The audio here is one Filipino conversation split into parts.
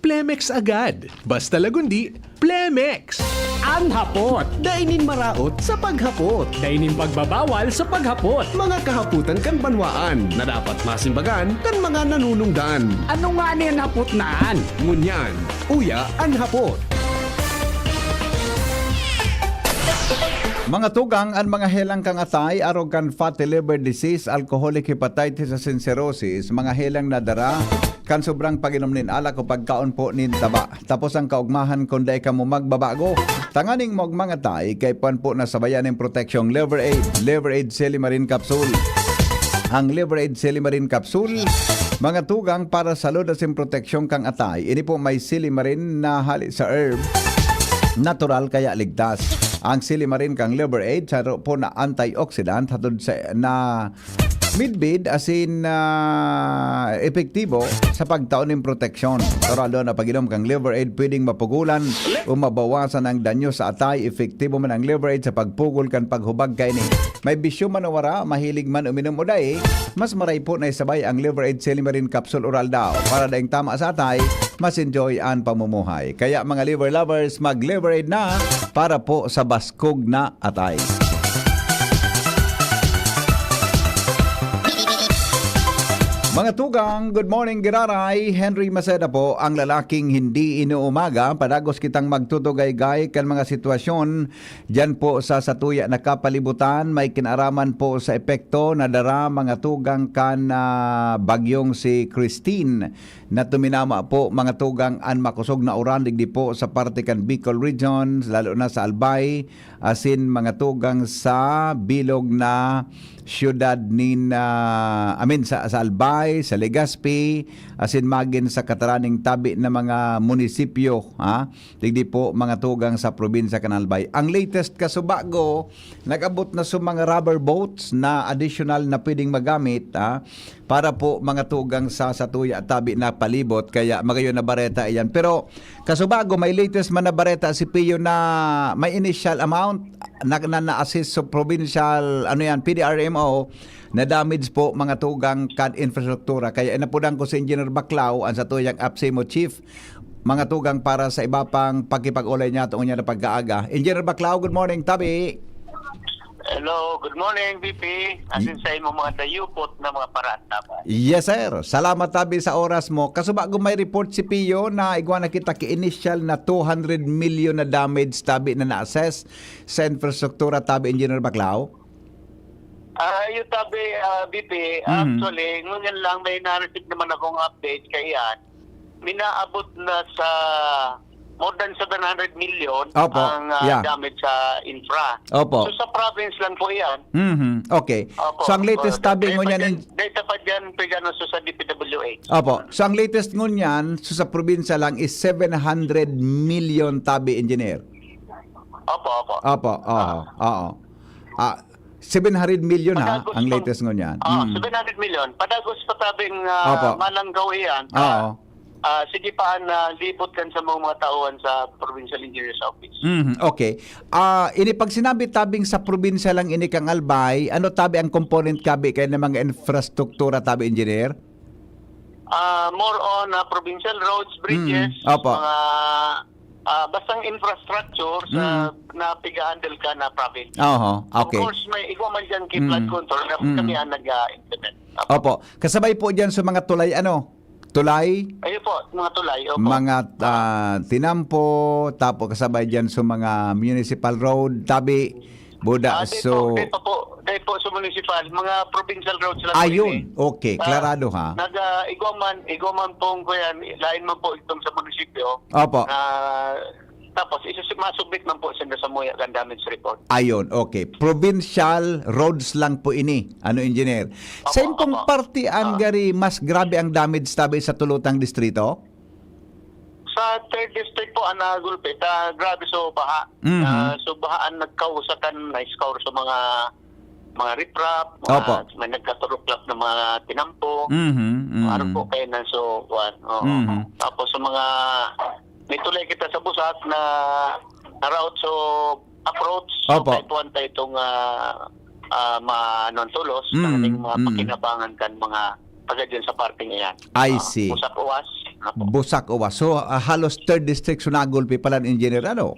Plemex agad. Basta lagundi, Plemex! Ang hapot. Dainin maraot sa paghapot. Dainin pagbabawal sa paghapot. Mga kahaputan kan banwaan na dapat masimbagan kan mga nanunungdan. Ano nga ni ang hapot naan? Ngunyan, uya ang hapot. Mga tugang ang mga helang kang atay, arrogant fatty liver disease, alcoholic hepatitis and cirrhosis, mga helang nadara, kan sobrang pag-inom nin alak o pagkaon po nin taba. Tapos ang kaugmahan kung day ka mo magbabago. Tanganing mo mga tay, kay puan po na sabayan ng proteksyong Liver Aid Silimarin Capsule. Ang Liver Aid Silimarin Capsule, mga tugang para sa ludasin proteksyon kang atay, ini po may silimarin na hali sa herb, natural kaya ligtas. Ang silimarin kang Liver Aid saro po na antioxidant hatod sa na midbid asin epektibo sa pagtaon ng proteksyon. Toralo na pag-inom kang Liver Aid pwedeng mapugulan o mabawasan ang danyo sa atay. Epektibo man ang Liver Aid sa pagpugol kan paghubag kay ni. May bisyo man o wara, mahilig man uminom o dahi, mas maray po na isabay ang Liver Aid Silimarin Capsule Oral daw para daing tama sa atay, mas enjoy ang pamumuhay. Kaya mga liver lovers, mag-Liver Aid na para po sa baskog na atay. Mga tugang, good morning Giraray. Henry Maceda po, ang lalaking hindi inuumaga. Padagos kitang magtutugay-gay kan mga sitwasyon dyan po sa satuya na kapalibutan. May kinaraman po sa epekto na dara mga tugang kan bagyong si Christine na tuminama po mga tugang an makusog na uran digdi po sa parte kan Bicol Region, lalo na sa Albay, asin mga tugang sa bilog na siyudad sa Albay, sa Legazpi, asin magin sa kataraning tabi na mga munisipyo, digdi po mga tugang sa probinsya kan Albay. Ang latest kasubago, nag-abot na sa mga rubber boats na additional na pwedeng magamit, para po mga tugang sa satuya at tabi na palibot, kaya magayon na bareta iyan. Pero kasubago, may latest man na bareta si Pio na may initial amount na-assist sa provincial PDRMO na damage po mga tugang kan infrastruktura. Kaya inapudang ko si Engineer Baclao ang satuyang APSEMO Chief, mga tugang para sa iba pang pagkipag-ulay niya tungkol niya na pag-aaga. Engineer Baclao, good morning, tabi. Hello, good morning, VP. Asin sa imo mga dayupot na mga paraan dapat. Yes, sir. Salamat tabi sa oras mo. Kasubago may report si Pio na igwa na kita ki-initial na 200 million na damage tabi na na-assess sa infrastruktura tabi, Engineer Baclao. Yung tabi, VP, actually, ngunyan lang may na-receive naman akong update kay yan. Minaabot na sa more than 700 million Opo, ang yeah. damage sa infra. Opo. So sa province lang po yan. Okay. Opo. So ang latest tabi ngunyan Data pa dyan, pagano sa DPWH. Opo. So ang latest ngunyan sa probinsya lang is 700 million tabi, Engineer. Opo. Oo. 700 million Padagos ang latest ngunyan. 700 million. Padagos pa tabing Opo. malanggaw iyan. Oo. Sige pa na lipot kan sa mga tauhan sa Provincial Engineers Office. Okay. Ini pag sinabi tabing sa probinsya lang ini kang Albay, ano tabi ang component kabi kay ng mga infrastruktura tabi, Engineer? More on provincial roads, bridges, Opo. mga bastang infrastructure sa napiga-handle ka na province. Okay. Of course, may igwa man dyan kay flood control na kami ang nag-implement. Opo. Kasabay po diyan sa mga tulay tulay, Ayun po, mga tulay. Opo. mga tinampo, tapos kasabay diyan sa mga municipal road tabi, buda. Dahil po sa municipal, mga provincial roads lang. Ayun. Okay, klarado ha. Igwaman pong kuyan, lain man po itong sa munisipyo. Opo. Tapos masubmit man po sa Muya ang damage report. Ayun, okay. Provincial roads lang po ini. Engineer? Sa impong partian gari, mas grabe ang damage tabi sa tulutang distrito? Sa 3rd district po, Anagulpit, grabe so baha. So bahaan nagkausakan, na-score sa mga riprap, may nagkaturuklap ng mga tinampo, araw po kayo na so, tapos sa mga may tulay kita sa busat na route so approach so kahit one tayo itong tulos ng mga pakinabangan kan mga taga dyan sa parting yan. I see. Usap-uwas Apo. Busak uwas. So, halos 3rd District Sunagulpi pala ng engineer, ano?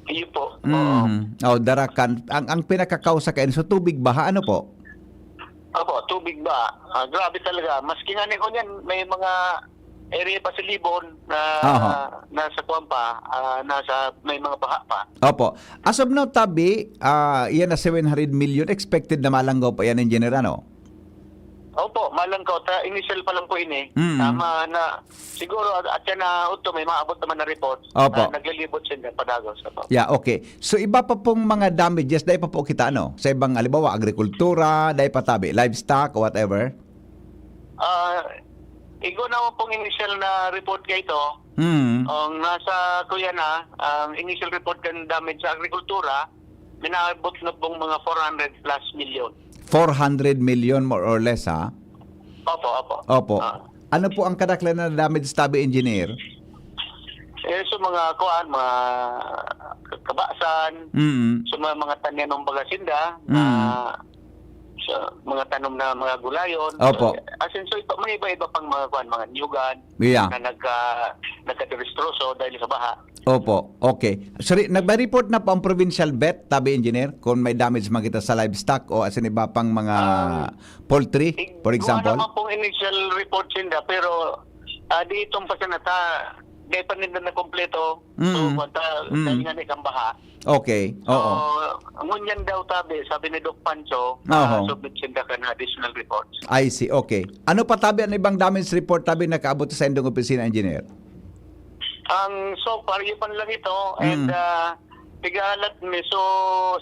Iyo po. Oo. Oh, Darakan. Ang pinakakausa kayo, so tubig baha, ano po? Opo, tubig ba? Grabe talaga. Maski nga ko niyan, may mga area pa sa Libon na nasa Kuwampa, may mga baha pa. Opo. As of now, tabi, yan na 700 million. Expected na malanggaw pa yan, engineer, ano? Opo, malangkaw. Initial pa lang po ini. Tama na. Siguro, at yan na may maabot naman na report. Opo. Naglilibot siya ng Padagos. Opo. Yeah, okay. So, iba pa pong mga damages, dahil pa po kita, ano? Sa ibang, alibawa, agrikultura, dahil pa tabi, livestock, or whatever? Igo naman pong initial na report kayo ito. Ang nasa kuya na, ang initial report kan damage sa agrikultura, minaabot na pong mga 400 plus million. 400 million more or less, ha? Opo. Ano po ang kadaklan na damage, tabi, engineer? So mga kuan, mga kabasan, so mga tanim ng bagasinda, so, mga tanom na mga gulayon. Opo. Asin so may iba-iba pang mga kuan, mga nyugan Yeah. na nagka-derestroso dahil sa baha. Opo, okay. Sorry, nagba-report na po ang provincial vet, tabi, engineer, kung may damage makita sa livestock o asin iba pang mga poultry, for example? Wala naman pong initial report sinda, pero di itong pasanata, di pa nila na kompleto. So, dahil nga na ikang baha. Okay, So, oo. ngunyan daw sabi ni Doc Pancho, submit sinda ka na additional reports. I see, okay. Ano pa tabi ang ibang damage report tabi nakaabot sa indong opisina, engineer? Ang so far, yun pa lang ito, and pigalat mi, so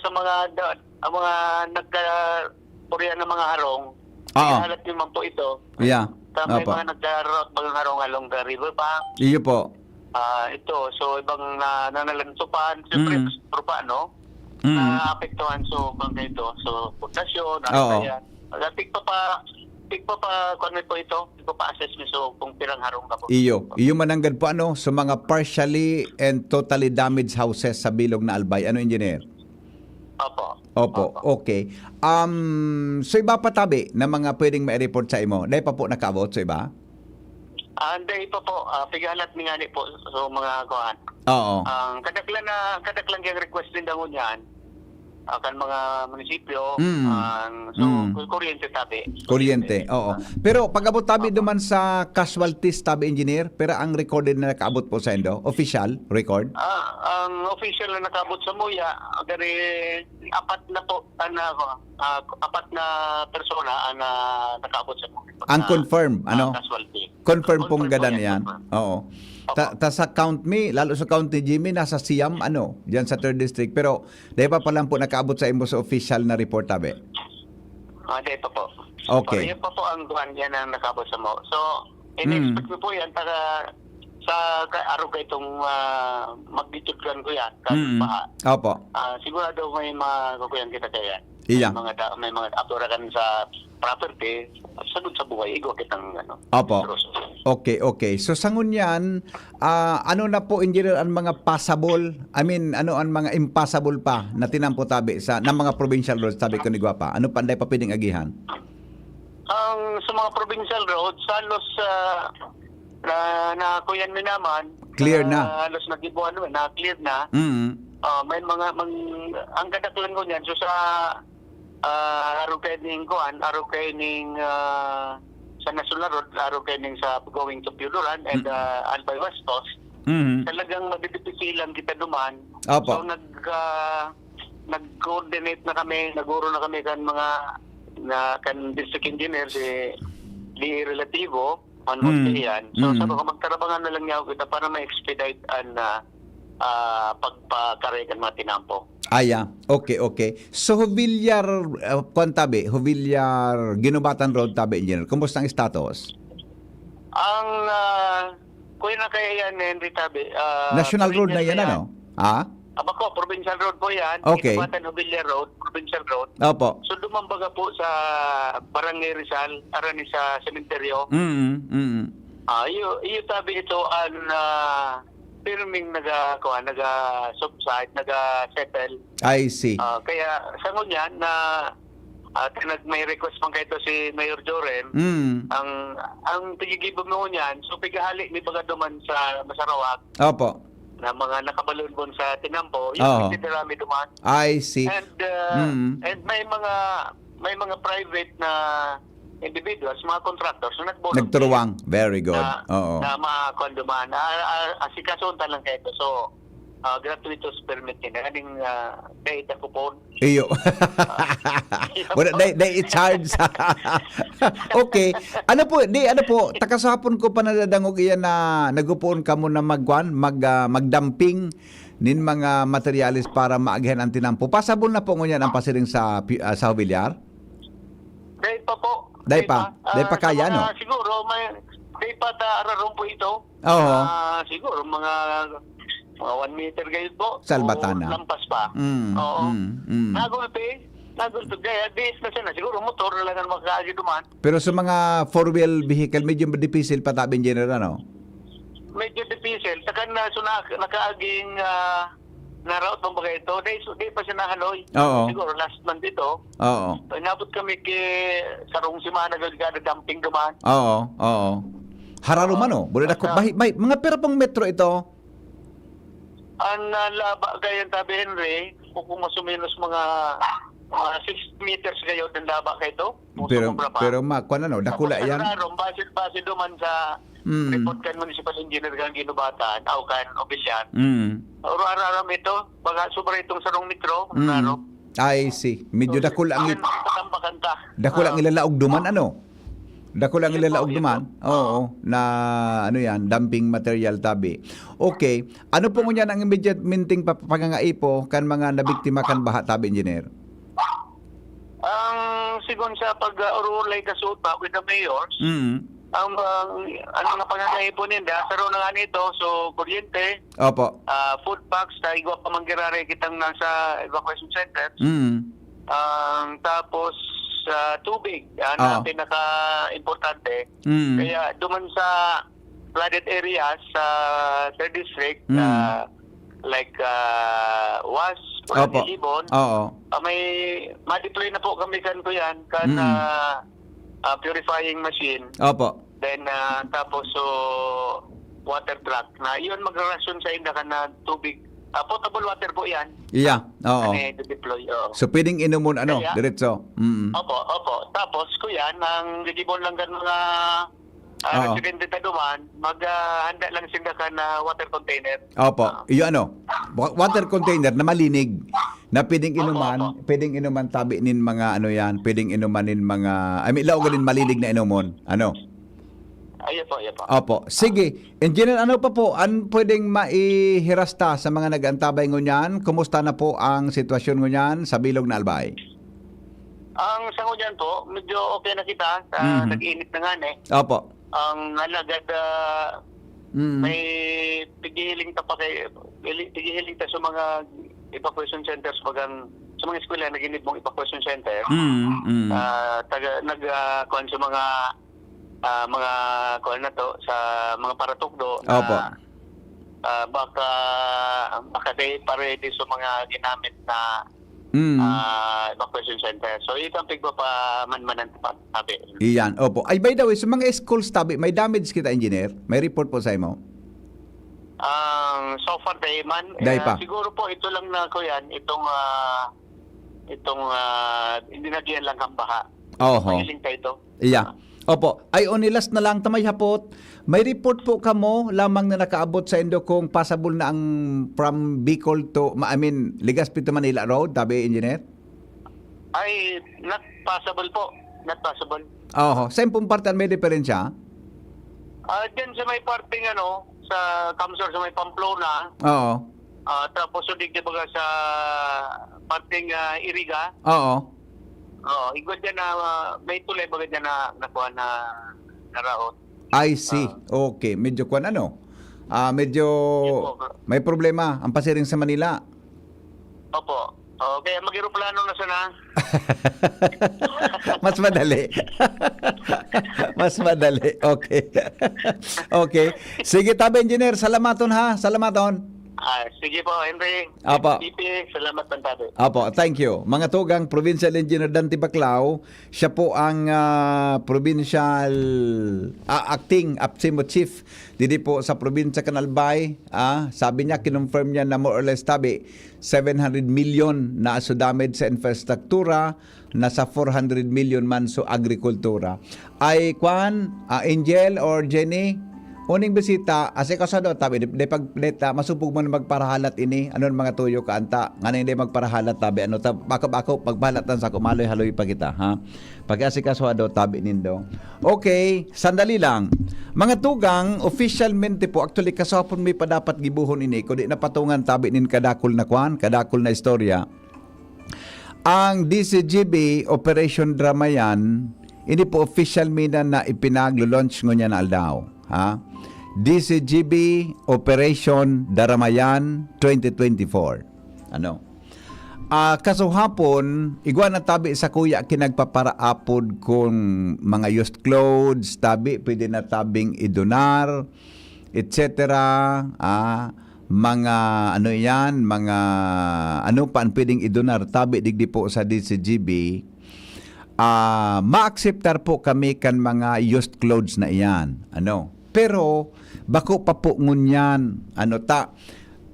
sa mga nagka-purya ng mga harong, pigalat naman po ito. Yeah. May Opo. mga nagka-route mga harong along the river bank. Iyo po. Ito, so ibang nanalansupan, siyempre, pero paano, naapektuhan, so bang ito, so potasyon, yan. Tig pa kung ano po ito, tig pa assess mi, so kung pirang harong ka po. Iyo mananggad po ano, sa mga partially and totally damaged houses sa bilog na Albay. Ano, engineer? Opo, okay. So iba pa tabi na mga pwedeng ma-report sa imo? Dahil pa po nakaabot sa iba? Dahil pa po, pigalat mi nga ni po, so mga kuhan. Oo. Kadaklan yung request din daw niyan, kan mga munisipyo, kuryente tabi. Kuryente, oo. Pero pag-abot tabi duman sa casualties tabi, engineer, pero ang recorded na nakaabot po sa indo, official record? Ang official na nakabot sa Muya, gari apat na persona ang nakabot sa Muya. Ang confirm, ano? Casualty. Confirm pong Confirm gadan po yan. confirm. Oo. Sa count me, lalo sa count ni Jimmy, nasa Siam, ano, diyan sa 3rd District. Pero, dahil pa lang po nakaabot sa imo sa official na report, tabi? Dahil pa po. Okay. Yan pa po ang duhan yan ang nakabot sa Muya. So, in-expect ko po yan, sa araw ka itong magditudgan ko yan, baha. Opo. Sigurado may makukuyan kita kaya. Iya. May mga apura kan sa property, sagot sa buhay, igo kitang Opo. intruso. Okay. So sangun yan, ano na po, engineer, ang mga passable, ano ang mga impossible pa na tinampo tabi ng mga provincial roads, tabi ko ni Guapa? Ano panday pa pwedeng agihan? Ang sa mga provincial roads, halos na kuyan mi naman. Clear na. Halos nagibuan na clear na. May mga ang kadaklan ko niyan, so sa araw kayo ning sa National Road, araw kayo ning sa going to Piuduran and Albay Wastos, talagang mabibisilan kita duman. Opo. So nag-coordinate na kami, naguro na kami kan mga kan district engineer di relativo on yan. So sabi ko, magtarabangan na lang niya kita para ma-expedite ang pagpakarekan mga tinampo. Okay. So, Huvillar, Huvillar, Ginubatan Road, tabi, engineer. Kumusta ang status? Ang, kuya na kaya yan, Henry Tabi. National Road na yan, ano? Abako, Provincial Road po yan. Okay. Ginubatan Huvillar Road, Provincial Road. Opo. So, dumambaga po sa Barangay Rizal, arani sa sementeryo. Iyo tabi ito ang firming naga-subside, naga-settle. I see. Kaya sa ngunyan na At may request man kayo si Mayor Joren, ang tigigibog mo niyan, so pigahali ni Bagaduman sa Masarawak, Opo. na mga nakabalunbon sa Tinampo, yung pinirami duman. I see. And may mga private na individuals, mga contractors na Nagturuwang. Very good. Oo. na mga konduman. Asikasunta lang kayo. So, gratuitous permit yun. Aning data coupon. Iyo. Wala they charge. Okay. Ano po, takasapon ko pa nadadangog iyan na nagupuon ka mo na magdamping nin mga materialis para maagyan ang tinampo. Pasabol na po ngunyan ang pasiring sa Villar? Dahil pa po. Dahil pa kaya, no? Siguro, dahil pa ararong po ito. Oo. Siguro, mga 1 meter kayo po. Salbatana. O lampas pa. Oo. Nagulpi. Kaya dis na siya na. Siguro motor na lang ang makakaagi duman. Pero sa mga 4-wheel vehicle, medyo difficile patabing general, ano? Medyo difficile. Takan na so nakaaging na-route bang bagay ito. Di pa siya nahaloy. Oo. Siguro last month ito. Oo. Inabot kami sarong simana gagada dumping duman. Oo. Hararuman, no? Bulad ako. Mga pera pang metro ito. Ang laba gayon tabi Henry, kung masuminos mga 6 meters kayo ng laba kayo ito. Pero kuan ano, dakula yan. Base duman sa report kan municipal engineer kang ginubatan, aw kan opisyal. Araram ito, baga sobra itong sarong metro, I see. Medyo dakula ang dakula ang ilalaog duman, ano? Dakula ang ilalaog duman. Oo, na ano yan, dumping material tabi. Okay. Ano po ngunyan ang immediate minting pangangaipo kan mga nabiktima kan baha tabi, engineer? Ang sigon sa pag-urulay kasuta with the mayors, ang ano nga pangangaipo ninda, saro na nga nito, so kuryente, Opo. Food packs, igwa pa manggirari kitang nasa evacuation centers. Tapos tubig, na pinaka-importante. Kaya duman sa flooded areas sa 3rd district, like Was, Libon, may ma-deploy na po kami kan ko yan, purifying machine. Opo. Then tapos water truck na iyon magrarasyon sa inda ka na tubig. Potable water po yan. Yeah, oo. Deploy. So pwedeng inumon Kaya, diretso. Opo. Tapos kuya, nang gigibon lang kan mga residente na duman, maghanda lang sila ka na water container. Opo. Iyo water container na malinig na pwedeng inuman tabi nin mga ano yan, pwedeng inuman nin mga laog din malinig na inumon. Ano? Ayan po. Opo. Sige. Engineer, ano pa po ang pwedeng maihirasta sa mga nag-antabay ngunyan? Kumusta na po ang sitwasyon ngunyan sa Bilog na Albay? Ang sa ngunyan po, medyo okay na kita. Nag-init na nga Opo. Ang alagad, may pigihiling ta sa mga evacuation centers sa mga eskwela na ginibong evacuation center. Nag-kuhan sa mga kuhan na to sa mga paratugdo na Opo. baka day paredy sa mga ginamit na evacuation center. So itong pigba pa manmanan tabi. Iyan, opo. Ay, by the way, sa mga schools tabi, may damage kita, engineer? May report po sa imo? So far, Dayman, siguro po ito lang na ko yan, itong hindi na diyan lang ang baha. Magiling tayo ito. Iya. Opo. Ay, onilas na lang tamay hapot. May report po kamo lamang na nakaabot sa Indo kung passable na ang from Bicol to, Legazpi to Manila Road, tabi, engineer? Ay, not possible po. Not possible. Sa impong partan may diferensya? Diyan sa may parting sa Kamsor, sa may Pamplona. Tapos sudig di baga sa parting Iriga. Igwa dyan na may tulay baga dyan na nakuha na naraot. I see. Okay. Medyo kuwan medyo may problema ang pasiring sa Manila. Opo. Kaya mag-aeroplano na sana. Mas madali. Mas madali. Okay. Okay. Sige, tabi, engineer. Salamaton ha. Salamaton. Sige po, Henry. Apa. PP, salamat Pantado. Opo, thank you. Mga tugang Provincial Engineer Dante Baclao, siya po ang provincial acting APSIMO chief dito po sa probinsya Canalbay. Sabi niya, kinonfirm niya na more or less tabi 700 million na aso damage sa infrastruktura, nasa 400 million man sa agrikultura. Ay kwan, Angel or Jenny, uning bisita, ase kasado tabi de pagpleta masupog mo na magparahalat ini anon mga tuyo kaanta ngano hindi magparahalat tabi ano ta bako pagbalatan sa kumaloy haloy pa kita ha pag ase kasado tabi nindo. Okay, sandali lang mga tugang, officialmente po actually kasapon may pa dapat gibuhon ini kundi napatungan tabi nin kadakol na kwan kadakol na istorya ang DCGB Operation Dramayan ini po official mina na ipinaglo-launch ngo niya na aldaw ha DCGB Operation Daramayan 2024. Ano? Kasuhapon, igwa na tabi sa kuya kinagpaparaapod kung mga used clothes, tabi pwede na tabing idonar, etc. Mga ano yan, mga ano pa ang pwedeng idonar, tabi digdi po sa DCGB. Ma-acceptar po kami kan mga used clothes na iyan. Ano? Pero bako pa po ngunyan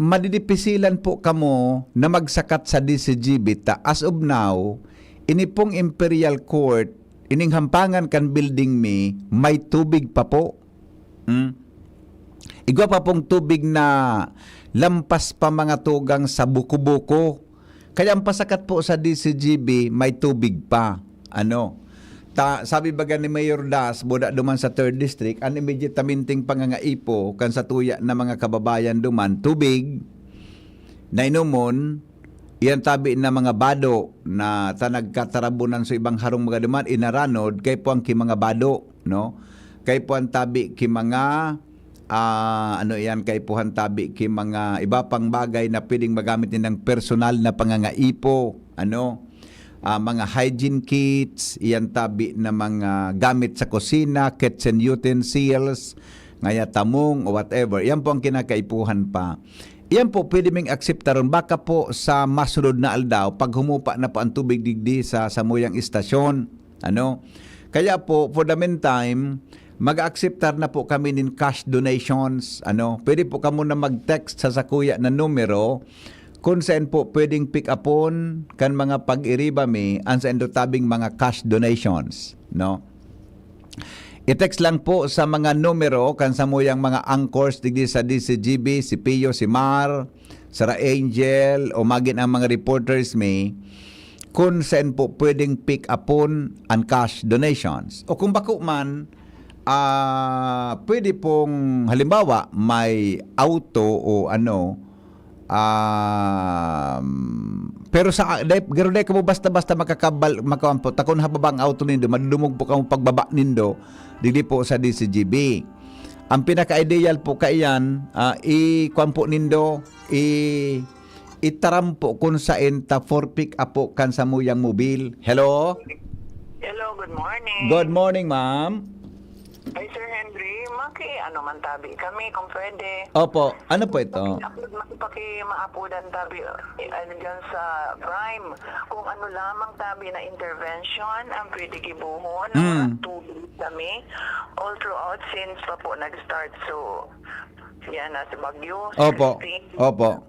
madidipisilan po kamo na magsakat sa DCGB ta as of now ini pong Imperial Court ining hampangan kan building may tubig pa po. Igwa pa pong tubig na lampas pa mga tugang sa buko-buko. Kaya ang pasakat po sa DCGB may tubig pa. Ano? Sabi baga ni Mayor Das, boda duman sa 3rd District, ang immediate taminting pangangaipo kan sa tuya na mga kababayan duman, tubig, na inumon, iyan tabi na mga bado na nagkatarabunan sa ibang harong mga duman, inaranod, kay po ang ki mga bado, no? Kay po ang tabi ki mga, kay po ang tabi ki mga iba pang bagay na pwedeng magamit ng personal na pangangaipo, ano? Mga hygiene kits, iyan tabi na mga gamit sa kusina, kitchen utensils, ngaya tamong o whatever. Iyan po ang kinakaipuhan pa. Iyan po pwede ming akseptaron. Baka po sa masunod na aldaw, pag humupa na po ang tubig digdi sa samuyang istasyon. Ano? Kaya po, for the meantime, mag-acceptar na po kami ng cash donations. Ano? Pwede po ka muna mag-text sa sakuya na numero kung saan po pwedeng pick upon kan mga pag-iribami ang sa tabing mga cash donations, no? I-text lang po sa mga numero kan sa muyang mga anchors digdi sa DCGB, si Pio, si Mar, Sarah Angel o magin ang mga reporters kung saan po pwedeng pick upon ang cash donations. O kung bako man pwede pong halimbawa may auto o ano pero sa garo day kamo basta-basta makawampo takon hababang auto nindo madumog po kamo pagbaba nindo dili po sa DCGB. Ang pinaka-ideal po kaiyan i-kwampo nindo itarampo kung saan ta for pick up po kan sa muyang mobil. Hello? Hello, good morning. Good morning, ma'am. Ay, Sir Henry, man tabi kami kung pwede. Opo, ano po ito? Maapudan tabi dyan sa Prime. Kung ano lamang tabi na intervention ang pwede gibuhon ng tubig kami all throughout since pa po nag-start. So, yan na si Bagyo. Opo, Christine, opo.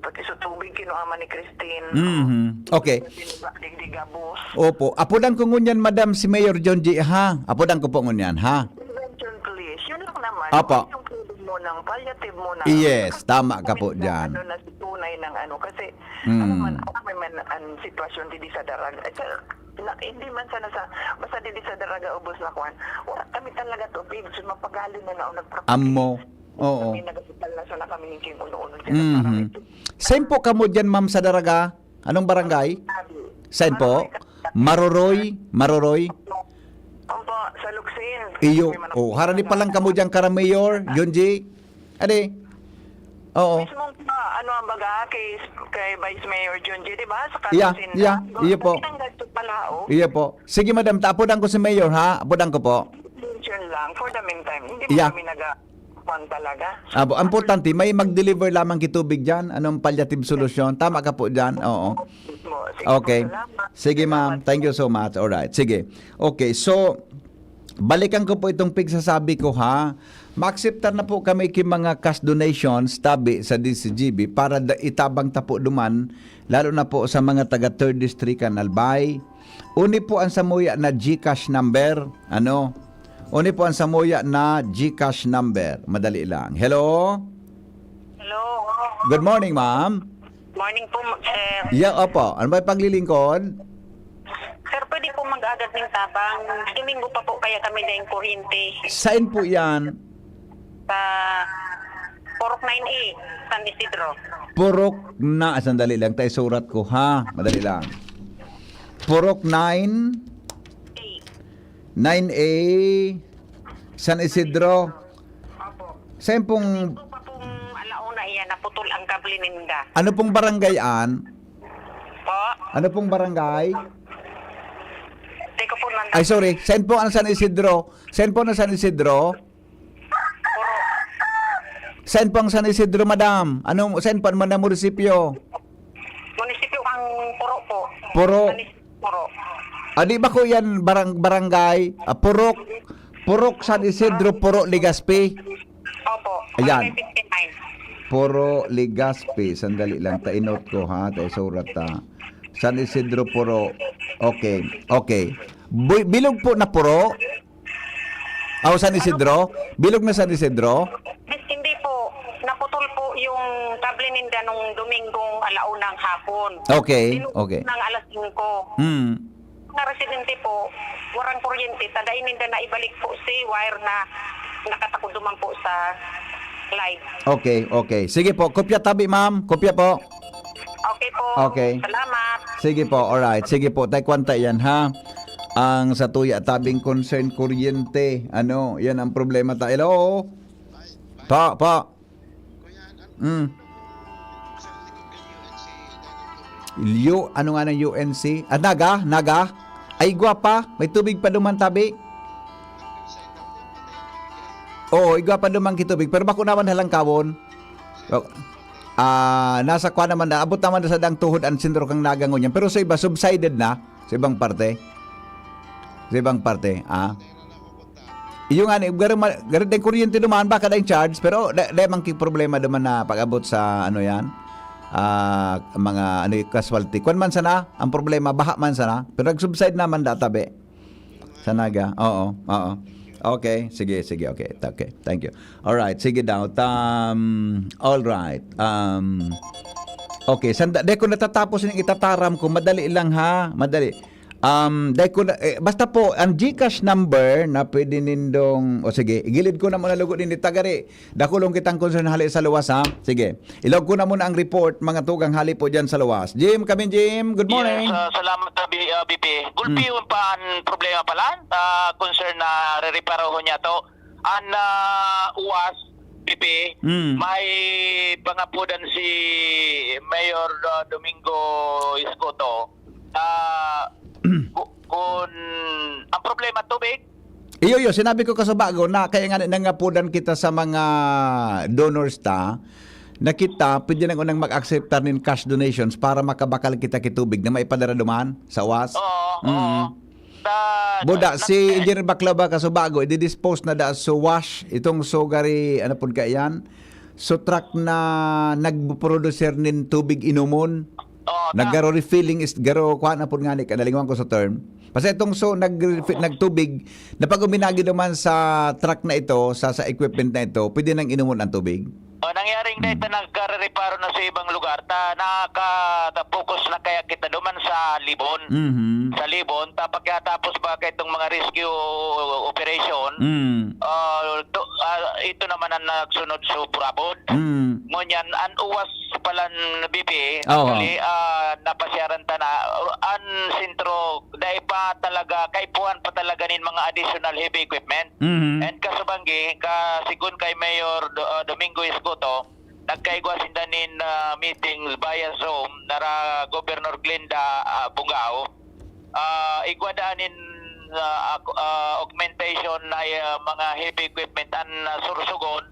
Pati sa tubig kinuama ni Christine. Okay. Digdigabos. Opo. Apudan ko ngunyan, Madam, si Mayor John G. Ha? Apudan ko po ngunyan, ha? Intervention, please. Yun lang naman. Opo. Yung tubig mo ng palliative mo na. Yes, tama ka po dyan. Ano na si tunay ng ano. Kasi, ano man, ang sitwasyon dito sa daraga. Hindi man sana sa, basta dito sa daraga ubos na kuhan. Wala kami talaga tubig. So, mapagali na na nagpropagate. Amo. Oo. Kami nag-hospital na sana kami ng King Uno-Uno dyan. Saan po kamo dyan, ma'am, sa Daraga? Anong barangay? Saan po? Maroroy? Opo, sa Luxin. Iyo. Oh, harani pa lang kamo dyan kara Mayor, John G. Ade. Oo. Mismo ano ang baga kay Vice Mayor John G, di ba? Sa Yeah, Kalusin. iyo po. Iyo po. Sige, madam, tapodan ko si Mayor, ha? Apodan ko po. Yun lang, for the meantime. Hindi mo Yeah. kami kwan talaga. Abo, importante, may mag-deliver lamang kitubig dyan. Anong palliative solution? Tama ka po dyan? Oo. Sige, Okay. salamat. Sige, ma'am. Thank you so much. Alright. Sige. Okay. So, balikan ko po itong pigsasabi ko, ha? Ma-acceptar na po kami kay mga cash donations tabi sa DCGB para itabang tapo duman, lalo na po sa mga taga 3rd District Albay. Uni po ang samuya na GCash number. Ano? Uni po ang samuya na GCash number. Madali lang. Hello? Hello. Good morning, ma'am. Morning po, sir. Yeah, opo. Ano ba yung paglilingkod? Sir, pwede po mag-agad ng tabang. Domingo pa po kaya kami na yung kuryente Saan po yan? sa Porok 9A, San Isidro. Purok na, sandali lang, tayo surat ko, ha? Madali lang. Purok 9A, San Isidro. Opo. Saan pong, Ito pa pong alauna iyan, naputol ang kable ninda. ano pong barangay an? Po? Ano pong barangay? Teko po nanda. Ay, sorry. Saan po ang San Isidro? Saan po ang San Isidro? Puro. Saan po ang San Isidro, madam? Ano, saan po ang mga munisipyo? Munisipyo ang Puro po. Puro. San Isidro, Puro. Di ba ko yan barangay? Purok San Isidro, Puro Legazpi. Opo. Ayan. Barangay 59. Puro Legazpi. Sandali lang, ta-note ko, ha? Surat, ha? San Isidro, Puro. Okay. Okay. Bilog po na Puro? San Isidro? Bilog na San Isidro? Hindi po. Naputol po yung kable ninda nung Domingong alaunang hapon. Okay. Okay. Ng alas 5. Na residente po, warang kuryente, tadain ninda na ibalik po si wire na nakatakuduman po sa live. Okay. Okay. Sige po. Kopya tabi, ma'am. Kopya po. Okay po. Okay. Salamat. Sige po. Alright. Sige po. Tay kwanta yan, ha? Ang sa tuya tabing concern kuryente. Ano? Yan ang problema ta. Hello? Pa. Ano nga ng UNC? Naga? Ay, gwapa. May tubig pa duman tabi. Oo, igwa pa duman kitubig. Pero bako naman halang kawon. Nasa kwa naman na. Abot naman na sa dang tuhod ang sindro kang nagangon yan. Pero sa iba, subsided na. Sa ibang parte. Yung garo din kuryente duman, baka na yung charge. Pero lemang problema duman na pag-abot sa ano yan. Mga casualty. Kung man sana, ang problema, baha man sana. Pero nag-subside naman databe. Sa Naga. Oo. Okay. Sige. Okay. Thank you. Alright. Sige daw. Alright. Okay. Dahil ko natatapos yung itataram ko, madali lang, ha? Madali. Dahil ko basta po, ang GCash number na pwede nindong, sige, igilid ko na muna lugo din ni Tagari. Dakulong kitang concern hali sa luwas, ha? Sige. Ilog ko na muna ang report, mga tugang hali po dyan sa luwas. Jim, good morning. Yes, salamat BP. Gulpi yung pa ang problema pala, concern na re-reparo ho niya to. Ang UAS, BP, may pangapudan si Mayor Domingo Escoto. Kung ang problema tubig. Iyo, sinabi ko kasabago na kaya nga nangapudan kita sa mga donors na kita pwede nang unang mag-acceptar ng cash donations para makabakal kita kitubig na maipadara duman sa UAS. Oo. Boda, si Engineer Baklaba kasabago, i-dispose na da sa wash itong sugary, ano po yan? So truck na nagproducer nin tubig inumon. Naggaro refilling is garo kuha na po nga ni kadalingan ko sa term. Kasi itong nagtubig na pag uminagi naman sa truck na ito, sa equipment na ito, pwede nang inumon ang tubig. Nangyaring dito nagre-reparo na sa ibang lugar nakaka-focus na kaya kita duman sa Libon. Sa Libon, tapos ba itong mga rescue operation, ito naman ang nagsunod sa Burabod. Ngunyan, ang uwas pala ng BP, actually, napasyaran ta na, ang sintro, dahil pa talaga, kaipuan pa talaga nin mga additional heavy equipment. And kasabanggi, kasigun kay Mayor Domingo Escoto, nagkaigwa sindanin meetings via Zoom nara Governor Glenda Bungao. Igwadaanin augmentation na mga heavy equipment an Sorsogon,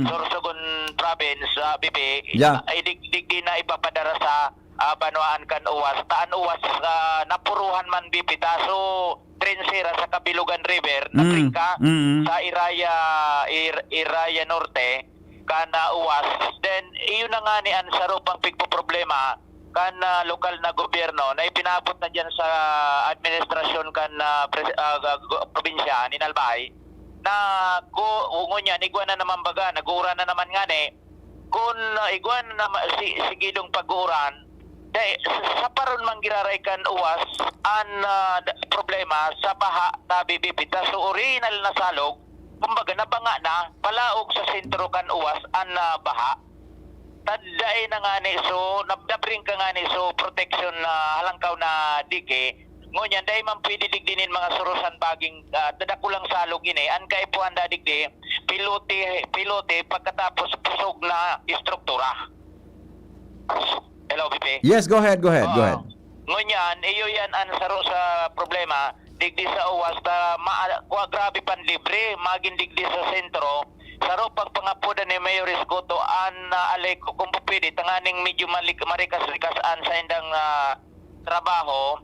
Sorsogon province, BP, Yeah. ay digdi na ipapadara sa Banwaan kan Uwas. Taan Uwas, napuruhan man BP. So, Trinsira sa Kabilugan River, na trika sa Iraya Norte, kana Uwas. Then, iyon na nga ni ang sarupang pigpo problema kan lokal na gobyerno na ipinabot na dyan sa administrasyon kan probinsya ni Albay na niya igwa na naman baga nagura na naman nga ni kung igwa na naman sigilong pag-uuran sa paron man giraray kan Uwas an problema sa baha na bibipita so original na salog kumbaga nabanga na palaog sa sentro kan Uwas an baha tadday na nga ni so nabdabring ka nga ni so protection na halangkaw na dike ngunyan day man pwede digdinin mga surusan baging dadakulang salog ini an kay po anda digdi pilote pagkatapos pusog na istruktura. Hello BP. Yes, go ahead. Ngunyan iyo yan an saro sa problema digdi sa Uwas ta grabe pan libre magin digdi sa sentro saro pag pangapuda ni Mayor Escoto an alay ko kung pupili tanganing medyo marikas-rikas an sa indang trabaho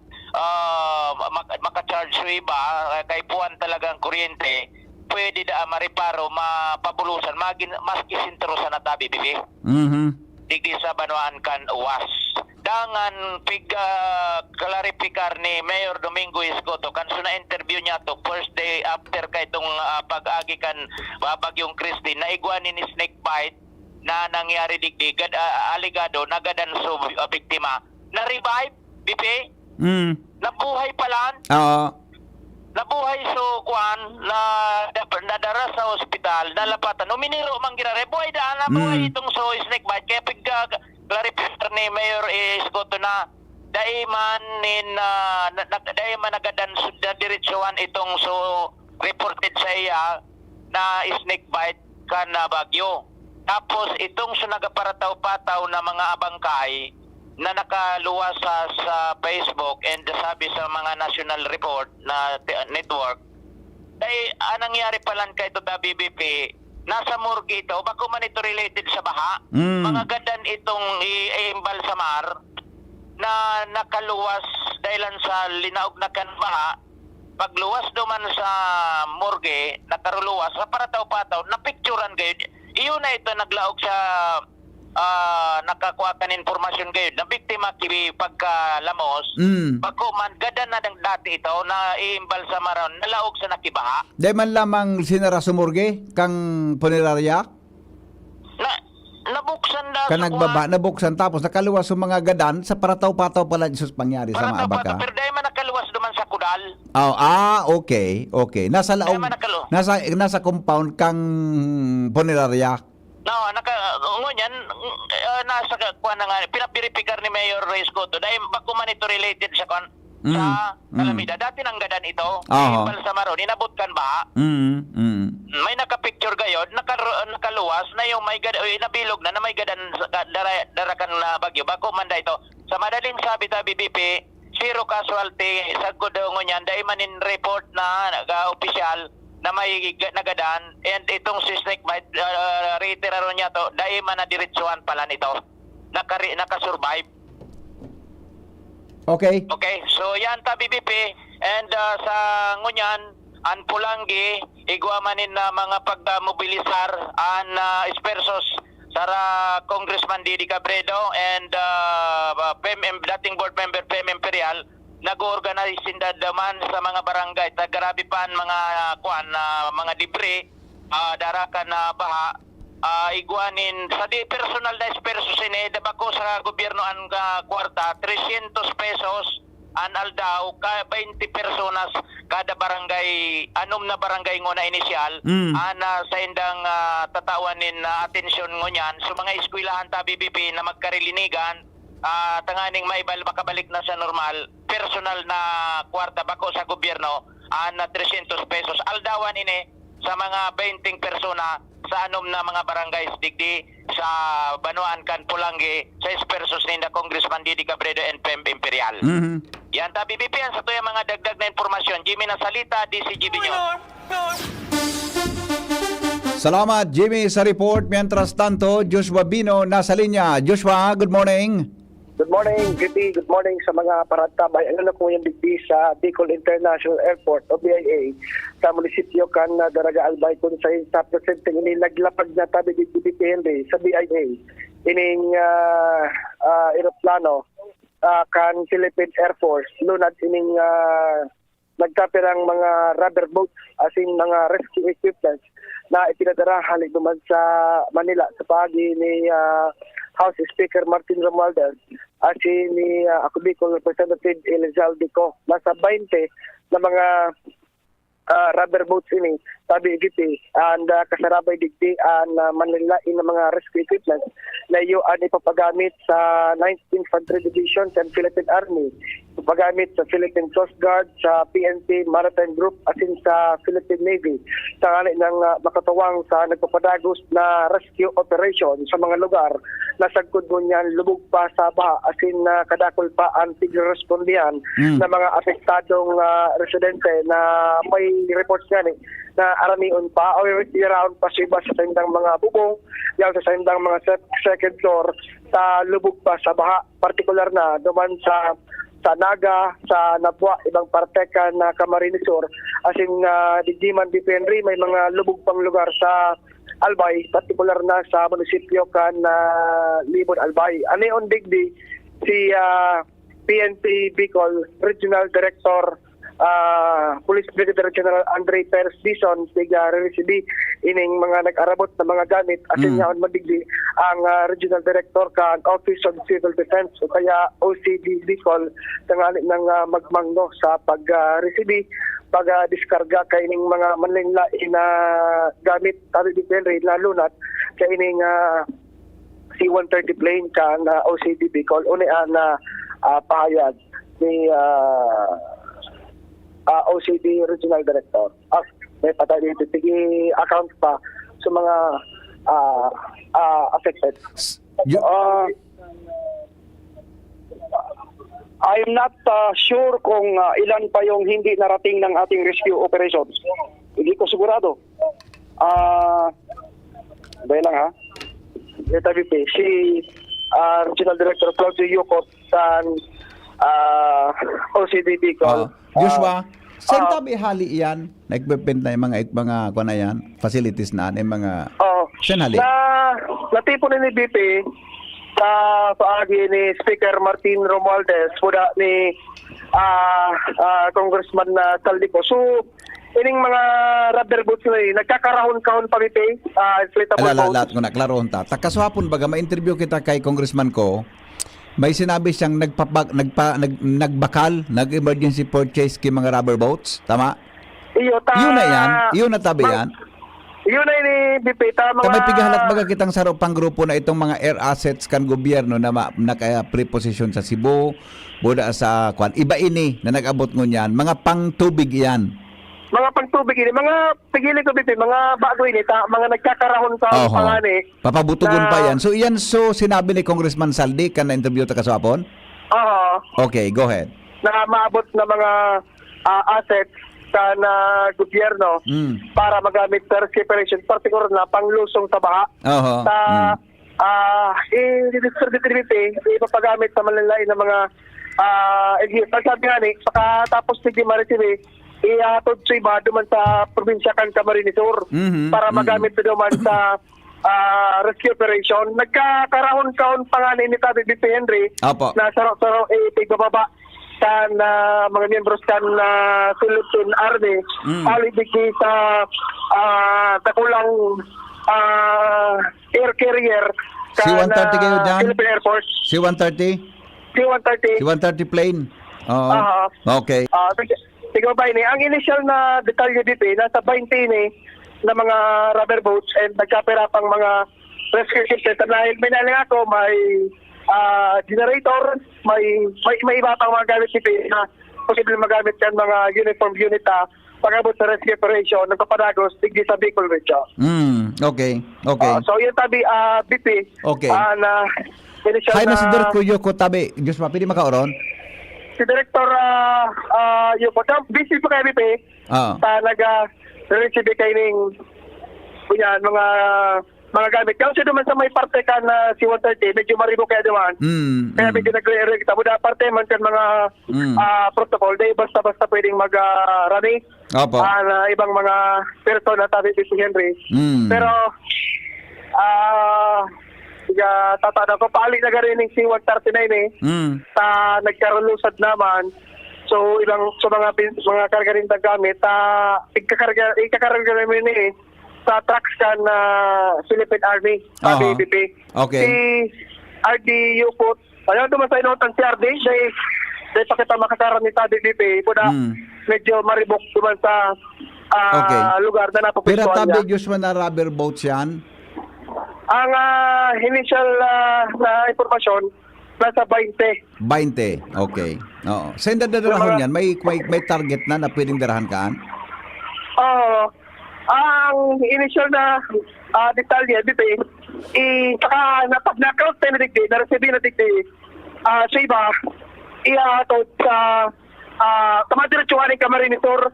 maka-charge so iba kay puwan talagang kuryente pwede da mariparo mapabulusan magin maski sentro sa natabi bibi digdi sa Banwaan kan Uwas dangan klaripikar ni Mayor Domingo Escoto kan suna interview niya to first day after kay itong pag-agi kan bagyong Christine na igwanin ni snake bite na nangyari digdi aligado nagadan so biktima na revive BP nabuhay palan nabuhay so kuan na nadara sa ospital nalapatan uminiro man girare buhay da nabuhay itong so snake bite kaya clarifier ni Mayor Escoto na daiman nagadan na diretsuhan itong so reported sa iya na snake bite kan bagyo tapos itong so nagaparataw-pataw na mga abangkay na nakaluwas sa Facebook and sabi sa mga national report na network dahil nangyari palan kay ito da BBP nasa morgue ito bako man ito related sa baha mga gadan itong iimbalsamar na nakaluwas dahilan sa linaog na kan baha pagluwas duman sa morgue nakaruluwas sa parataw-pataw napicturan gayud iyon na ito naglaog sa nakakuha kan informasyon gayud na biktima kibi pagkalamos bako man gadan na ng dati ito na iimbalsamaron nalaog sa nakibaha Di man lamang sinara sumurge kang punerarya? Nabuksan da Ka nagbaba, nabuksan tapos nakaluwas sa mga gadan sa parataw-pataw pala Jesus pangyari sa mga abaka. pero dahil man nakaluwas duman sa kudal. Okay. Nasa laog, nasa compound kang punerarya. No, ngunyan nasa kuan nga pinapiripikar ni Mayor Escoto dahil bako man ito related sa kuan sa kalamidad. Dati nang gadan ito, Balsamaron, inabot kan ba? May naka-picture gayod, nakaluwas na yung may gadan, nabilog na may gadan darakan na bagyo. Bako man da ito. Sa madaling sabi ta BBP, zero casualty sa ngunyan dahil manin report na opisyal na may nagadan and itong si snake bite reiteraro niya to dahil man na diretsuhan pala nito nakasurvive. Okay, so yan ta BBP and sa ngunyan an Pulangi igwamanin na mga pagmobilisar an espersos sara Congressman Didi Cabredo and dating board member PM Imperial nag-organize daman sa mga barangay grabe pa mga mga libre darakan na baha igwanin sa di personal na espersos ini dabako sa gobyerno ang kwarta 300 pesos an aldaw ka 20 personas kada barangay anom na barangay ngona inisyal ana sa indang tatawanin na atensyon ngunyan so mga eskwelahan ta BBP na magkarilinigan tanganing makabalik na sa normal personal na kwarta bako sa gobyerno na 300 pesos aldawan ini sa mga 20 persona sa anom na mga barangay digdi sa Banwaan kan Pulangi sa espersos ni Congressman Didi Cabredo and PM Imperial. Yan, tabi BPN sa tuyang mga dagdag na informasyon. Jimmy ng Salita, DCGB News. Salamat, Jimmy, sa report. Mientras tanto, Joshua Bino nasa linya. Joshua, good morning. Good morning, GP. Good morning sa mga paratabay. Ano na po yung digdi sa Bicol International Airport o BIA sa munisipyo kan Daraga Albay kung sa presenting ini naglapag na tabi di BPND sa BIA ining aeroplano kan Philippine Air Force lunad ining nagkapirang mga rubber boats as in mga rescue equipment na ipinadara halik duman sa Manila sa pagi ni House Speaker Martin Romualdez at ni ako Bicol Representative Elizalde ko. Nasa 20 na mga rubber boats ini tabi igiti and kasarabay digdi and manlilain ng mga rescue equipment na iyoan ipapagamit sa 19th Infantry Division sa Philippine Army, ipapagamit sa Philippine Coast Guard, sa PNP Maritime Group asin sa Philippine Navy sa ngani ng makatuwang sa nagpapadagos na rescue operation sa mga lugar na sagkod mo niyan lubog pa sa baha asin kadakol pa ang tigrespondihan na mga apektadong residente na may reports nga na aramion pa o i-round pa siya sa sandang mga bubong, yung sa sandang mga second floor sa lubog pa sa baha, partikular na duman sa Naga, sa Nabwa, ibang parte ka na Camarines Sur, asin Digdiman, Dipendri, may mga lubog pang lugar sa Albay, partikular na sa munisipyo kan Libon, Albay. Ani on digdi si PNP Bicol Regional Director Police Brigadier General Andre Perez Dizon siga-receive ining mga nag-arabot na mga gamit asin yaon madigdi ang Regional Director kan Office of Civil Defense o kaya OCD Bicol tangali ng magmangno sa pag-receive pag-diskarga kay ining mga manlinglain na gamit tabi depende lalo na kay ining C-130 plane kan OCD Bicol uni na pahayag ni OCD Regional Director. May patay dito account pa sa mga affected. I'm not sure kung ilan pa yung hindi narating ng ating rescue operations. Hindi ko sigurado. Dahil lang ha. TVP, si Regional Director Claudio Yukot sa OCDB ko. Joshua, saan tabi hali yan? Nagbebenta yung mga kuha na yan? Facilities na, yung mga... Saan hali? Natipon ni BP sa paagi ni Speaker Martin Romualdez puda ni Congressman Saldico. So, ining mga rubber boots na nagkakarahon-kahon pa BP, inflatable boats. Lahat ko naklaroon ta. Takaswapon baga, ma-interview kita kay Congressman ko, may sinabi siyang nagbakal, nag-emergency purchase kay mga rubber boats. Tama? Yun na yan? Yun na tabi yan? Yun na ni BP. May pigahalat baga kitang saro pang grupo na itong mga air assets kan gobyerno na naka-preposition sa Cebu, buda sa kwan. Iba ini na nag-abot ngunyan. Mga pang-tubig yan. Mga pagtubig ini, mga pigili ko BP, mga bago ini, mga nagkakarahon sa pangani. Papabutugon pa yan. So iyan sinabi ni Congressman Saldi kan na-interview ta kasapon? Okay, go ahead. Na maabot na mga assets sa gobyerno para magamit sa rescue operation, particular na panglusong sa baha. I-distribute, ipapagamit sa malalain ng mga pagsabi nga ni, pagkatapos hindi ma-receive, ihatod sa iba duman sa probinsya kan Camarines Sur para magamit duman sa rescue operation. Nagkakarahon-kahon pa nga ni Tabi BP Henry na saro-saro ipagbababa kan mga miyembros kan Philippine Army alibiki sa takulang air carrier kan C-130 kayo dyan? Philippine Air Force. C-130? C-130 plane? Okay. Tingnan ba ini? Ang initial na detalye dito, nasa 20 ni na mga rubber boats and nagkapera pang mga rescue system. Dahil may nalang ako, may generator, may iba pang mga gamit dito na posible magamit yan mga uniform unit pag-abot sa rescue operation, nagpapadagos, tigdi sa Bicol Region. Okay. So yun tabi, BP. Okay. Hi na si Dirk Cuyo ko tabi. Diyos ma, pwede makaoron? si Director Yupot. Busy po kay BP. Ah. Sa nag-receive kay ning kunyan, mga gamit. Kasi naman sa may parte ka na si 130, medyo maribo kaya naman. Kaya medyo nag-re-erect. Tamo na parte man kan mga protocol. Dahil basta-basta pwedeng mag-running. Opo. Na ibang mga person na tabi si Henry. Pero, tatada ko, paali na garining si 139 sa nagkarolusad naman. So, ibang sa mga karga rin na gamit, ikakarga namin sa trucks kan na Philippine Army, sa BBP. Okay. Si RD Yupot, ayaw naman sa inotan si RD, dahil pa kita makakaroon ni sa BBP, kuda medyo maribok naman sa lugar na Pero napapuntuan niya. tabi Joshua na rubber boats yan? Ang initial na informasyon, nasa 20. 20. Okay. Oo. Sa dadarahan yan, may target na pwedeng darahan kaan? Oo. Ang initial na detalye, BP, saka pag na-count tayo na digdi, na-receive na digdi, sa iba, iatod sa kamadiretsuhaning kamarinisor,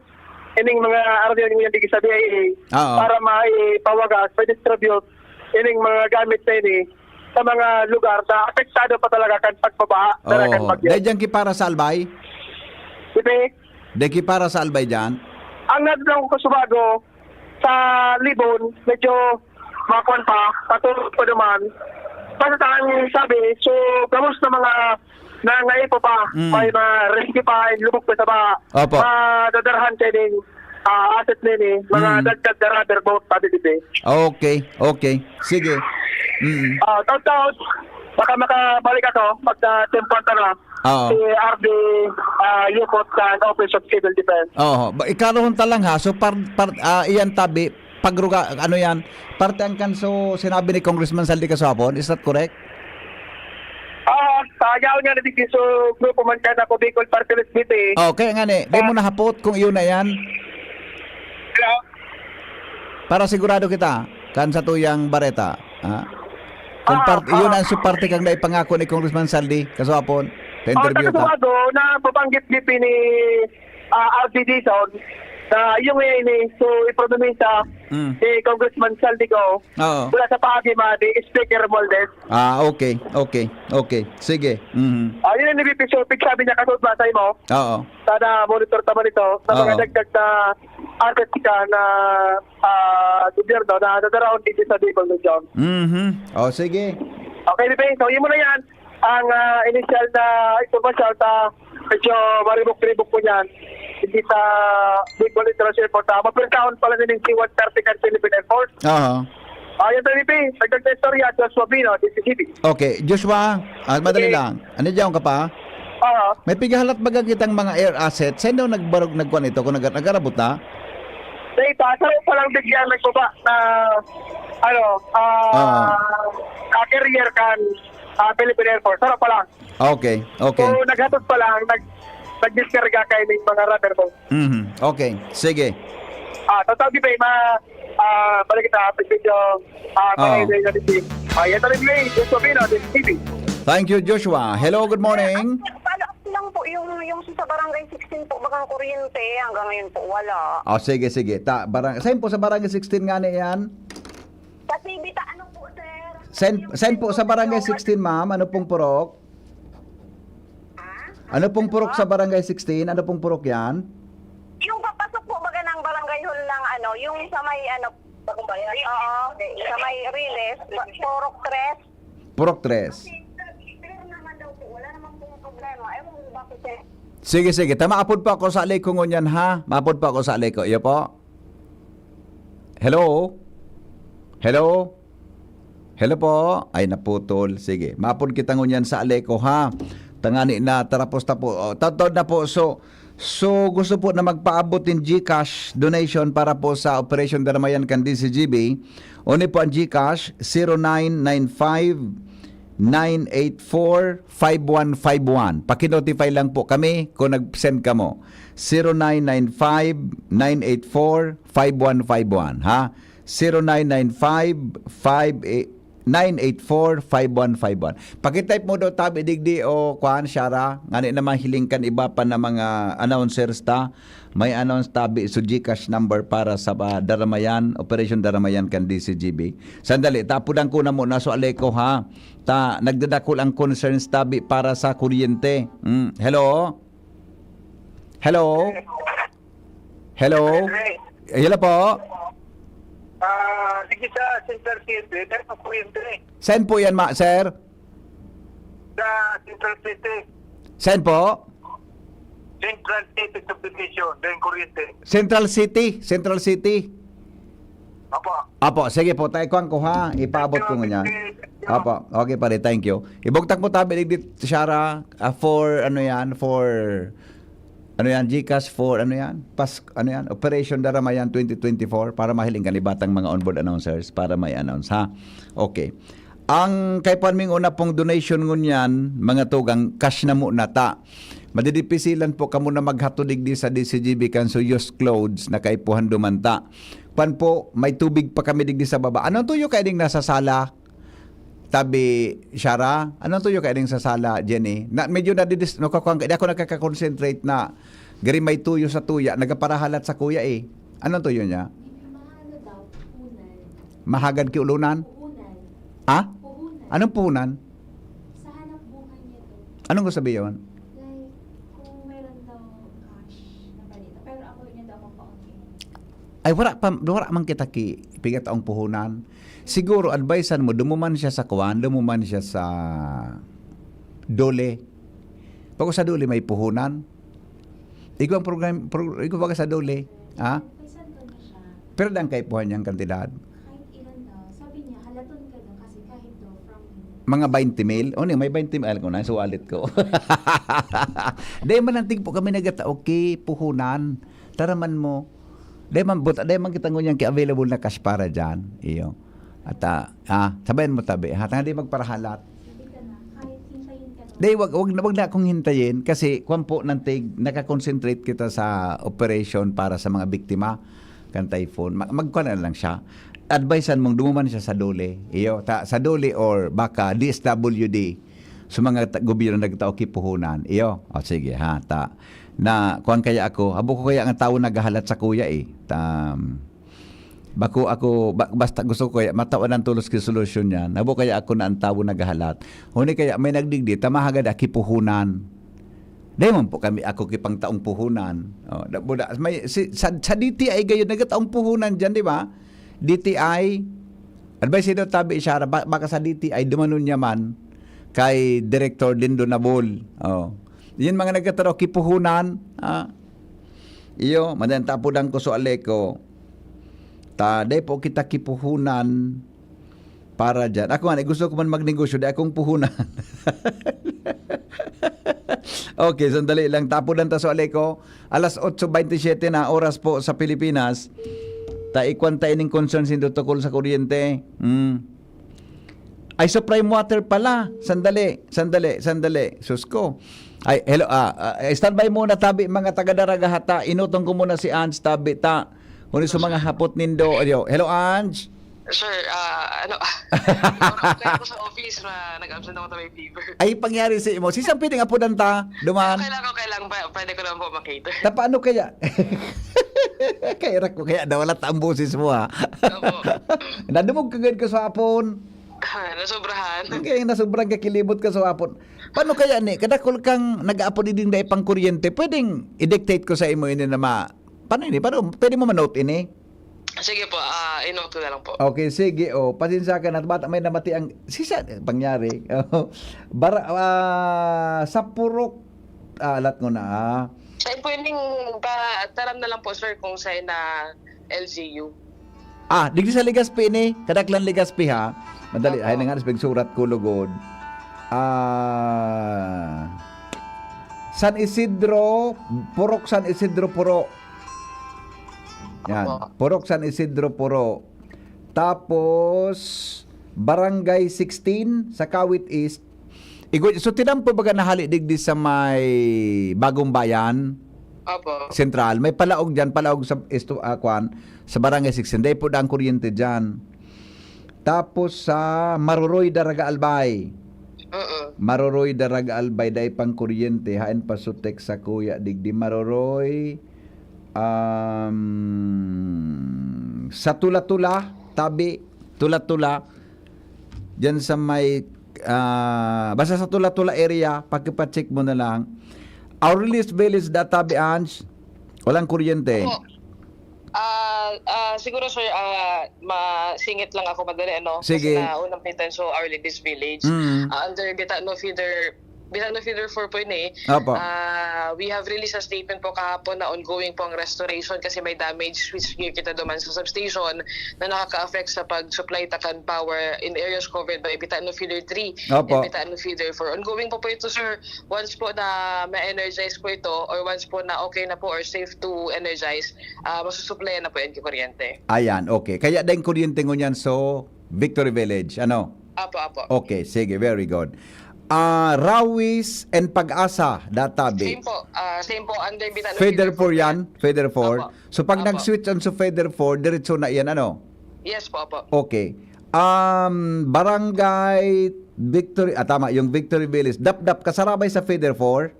ining mga araw yung digdi sa DIA, para maipawagas, ma-distribute, ining mga gamit na ini, sa mga lugar na apektado pa talaga kan pagbabaha. Dahil dyan kipara sa albay? BP, Dahil kipara sa albay dyan? ang nadlang ko subago, sa Libon, medyo makuan pa, patulog pa naman. Basta tayong sabi, so, gamos na mga nangaipo pa, may ma-rescue pa, lumok pa sa ba, Opo. madadarahan kayo din, asset nini, mga dagdag na rubber boat, sabi dito. Okay. Sige. Taon-taon, baka makabalik ako, pagka-tempuan na, si RD Yupot sa Office of Civil Defense. Ikaroon talang ha. So iyan tabi pagruga ano yan? Parte ang kanso sinabi ni Congressman Saldi kasapon. Is that correct? Tagaw nga na dito so grupo man ka na ko Bicol Party List Committee. Kaya nga ni, di mo nahapot kung iyon na yan. Hello? Para sigurado kita kan sa tuyang bareta. Kung iyon ang suparte kang naipangako ni Congressman Saldi kasapon. Interview ka. Na pabanggit BP ni RPD Sound na yung ini so ipronomisa ni Congressman Saldi ko wala sa pagima ni Speaker Moldes. Okay. Sige. Yun yung BP so sabi niya kasod ba sa imo? Sana monitor taman ito sa mga dagdag na asset ka na gobyerno na nadaraon dito sa Bicol Region. Sige. Okay, BP. So, yun mo na yan. Ang initial na informasyon sa medyo maribok-ribok po yan. Hindi sa Bicol International Airport. Mapirtaon pala din yung C-130 kan Philippine Air Force. Yan tayo, BP. Nagdag na istorya, Joshua Bino, DCCB. Okay. Joshua, madali lang. Ano dyan ka pa? May pigahalat baga kitang mga air assets. Saan daw nagkuhan ito kung nagarabot na? Data, saan pa lang bigyan nagbaba na carrier kan Philippine Air Force. Sarap pa lang. Okay. So, naghatod pa lang, nag-discarga kayo ng mga rubber boat. Okay. Sige. Total di ba, balik kita, video, yan tayo play, Joshua Bino, TV. Thank you, Joshua. Hello, good morning. Follow up lang po yung sa barangay 16 po bakang kuryente hanggang ngayon po wala. Sige. Saan po sa barangay 16 nga na yan? Sa Tibita, ano po sir? Saan po sa barangay 16, ma'am? Ano pong purok? Ano pong purok sa barangay 16? Ano pong purok yan? Yung papasok po baga ng barangay hall ng yung sa may sa may Riles, Porok 3. Purok 3. Pero naman daw po, wala naman pong problema. Ewan mo bakit sir? Sige. Maapod pa ako sa alay ko ngunyan, ha? Maapod pa ako sa alay ko. Iyo po? Hello po? Ay, naputol. Sige. Maapod kita ngunyan sa alay ko, ha? Tangani na, tarapos na po. Tatod na po. So gusto po na magpaabot ng GCash donation para po sa Operation Darmayan kan DCGB. Oni po ang GCash 0995-984-5151. Pakinotify lang po kami kung nag-send ka mo. 0995-984-5151. Ha? 0995-984-5151. 0917-984-5151. Pakitype mo daw tabi digdi o kuan Shara, ngani naman hilingkan iba pa na mga announcers ta. May announce tabi so GCash number para sa Daramayan, Operation Daramayan kan DCGB. Sandali, tapudan ko na muna so Aleko ha. Nagdadakol ang concerns tabi para sa kuryente. Hello? Hello? Hello? Hello po? Sige sa Central City, dahil sa kuryente. Saan po yan, sir? Sa Central City. Saan po? Central City Subdivision, dahil kuryente. Central City. Central City. Apo. Sige po. Tayo ko ha. Ipaabot ko nga. Apo. Okay pare. Thank you. Ibugtak mo tabi digdi Shara for ano yan? For ano yan? GCash for ano yan? Operation Daramayan 2024 para mahiling kanibatang mga onboard announcers para may announce ha. Okay. Ang kay panming una pong donation ngunyan, mga tugang cash na muna ta. Madidipisilan po kamo na maghatudig di sa DCGB kan so used clothes na kaipuhan dumanta. Pan po, may tubig pa kami digdi sa baba. Anong tuyo kay ding nasa sala? Tabi Shara, anong tuyo kay ding sa sala, Jenny? Na medyo di ako nakaka-concentrate na gari may tuyo sa tuya, nagaparahalat sa kuya eh. Anong tuyo niya? Mahagad ki ulunan? Ah? Anong puhunan? Sa hanap buhay niya to. Anong gusto sabihin? Like, kung meron daw cash na balita. Pero ako niya daw mapaunti. Ay wala man kita ki pigat ang puhunan. Siguro advisean mo dumuman siya sa kuwan, dumuman siya sa dole. Pag sa dole may puhunan. Ikaw ang ikaw baga sa dole, ha? May santo na siya. Pero dang kay puhan niyang kantidad. Kahit ilan daw. Sabi niya, halaton ka daw kasi kahit daw from Mga 20 mil. O may 20 mil ko na sa wallet ko. Dahil man nantig po kami nagata okay puhunan. Taraman mo. Dahil man kita ngunyang ki-available na cash para dyan. Iyo. At sabayan mo tabi. Hindi magparahalat. sabi ka na, kahit hintayin ka daw. Dahil wag na akong hintayin kasi kwan po nantig nakakonsentrate kita sa operation para sa mga biktima kan typhoon. Magkwan na lang siya. Advisean mong dumuman siya sa dole. Iyo, sa dole or baka DSWD. Sa mga gobyerno nagtao kipuhunan. Iyo. O sige ha. Na kuan kaya ako. Abo ko kaya ang tao nagahalat sa kuya eh. Basta gusto ko kaya matawan ng tulos ki solusyon yan. Abo kaya ako na ang tao nagahalat. Huni kaya may nagdigdi tamahagad kipuhunan. Dahil po kami ako kipang taong puhunan. Sa DTI gayon nagataong puhunan dyan, di ba? DTI, advice ito tabi Shara, baka sa DTI dumanon niya man kay Director Lindo Nabol. Yun mga nagkataro, kipuhunan. Iyo, madanta po dang ko so Aleko. Day po kita kipuhunan para dyan. Ako man, gusto ko man magnegosyo, day akong puhunan. Okay, sandali lang. Tapo lang ta so Aleko. Alas 8:27 na oras po sa Pilipinas. Ikwantay ning concerns hindi tukol sa kuryente. Ay, so prime water pala. Sandali. Susko. Ay, hello. Standby muna tabi mga taga-Daragahata. Inutong ko muna si Ange tabi ta. Kung sa mga hapot nindo. Hello, Ange. Sir, wala ko sa office na nag-absent ako may fever. Ay, pangyari sa imo. Si Sampiding apudan ta. Duman. Kailangan pwede ko naman po makater. Paano kaya? Kaya wala ta ang boses mo ha. Opo. Nadumog kagad ka sa hapon. Nasobrahan. Kaya sobrang kakilibot ka sa hapon. Paano kaya ni? Kadakol kang nag-aapon din dahil pang kuryente, pwedeng i-dictate ko sa imo ini na paano ini? Paano? Pwede mo manote ini? Sige po, inote ko na lang po. Okay, sige. Pasensya ka na. Bata may namati ang sisa pangyari. Sa purok alat mo na. Sa pwedeng taram na lang po sir kung sa'yo na LGU. Digdi sa Ligaspi ni. Kadaklan Ligaspi ha. Madali. Ay nga, surat ko lugod. San Isidro, Purok San Isidro Puro. Yan. Purok San Isidro Puro. Tapos Barangay 16 sa Kawit East. So tinampo baga nahali digdi sa may Bagong Bayan. Opo. Central. May palaog dyan, palaog sa Barangay 16. Dahil po ang kuryente dyan. Tapos sa Maruroy Daraga Albay. Mm-mm. Maruroy Daraga Albay dai pang kuryente hain pasutek sa kuya digdi Maruroy sa Tula-Tula tabi Tula-Tula diyan sa may basta sa Tula-Tula area pagkipa-check mo na lang. Aurelius Village databi Ange walang kuryente. Opo. Siguro sir, masingit lang ako madali Sige. Kasi na unang pintan so our ladies village under Bitano Feeder 4 po yun Opo. we have released a statement po kahapon na ongoing po ang restoration kasi may damage switchgear kita duman sa substation na nakaka-affect sa pag-supply takan power in areas covered by Bitano Feeder 3 Opo. and Bitano Feeder 4. Ongoing po ito sir, once po na ma-energize po ito or once po na okay na po or safe to energize, masusupply na po yan kuryente. Ayan, okay. Kaya din kuryente ngunyan so Victory Village. Ano? Apo. Okay, sige, very good. Rawis and Pag-asa databi. Same po under Bitano Feeder 4 yan, Feeder 4. Opo. So pag Opo. nag-switch on sa Feeder 4, diretso na yan ano? Yes po, apo. Okay. Barangay Victory, tama, yung Victory Village. Dap-dap kasarabay sa Feeder 4.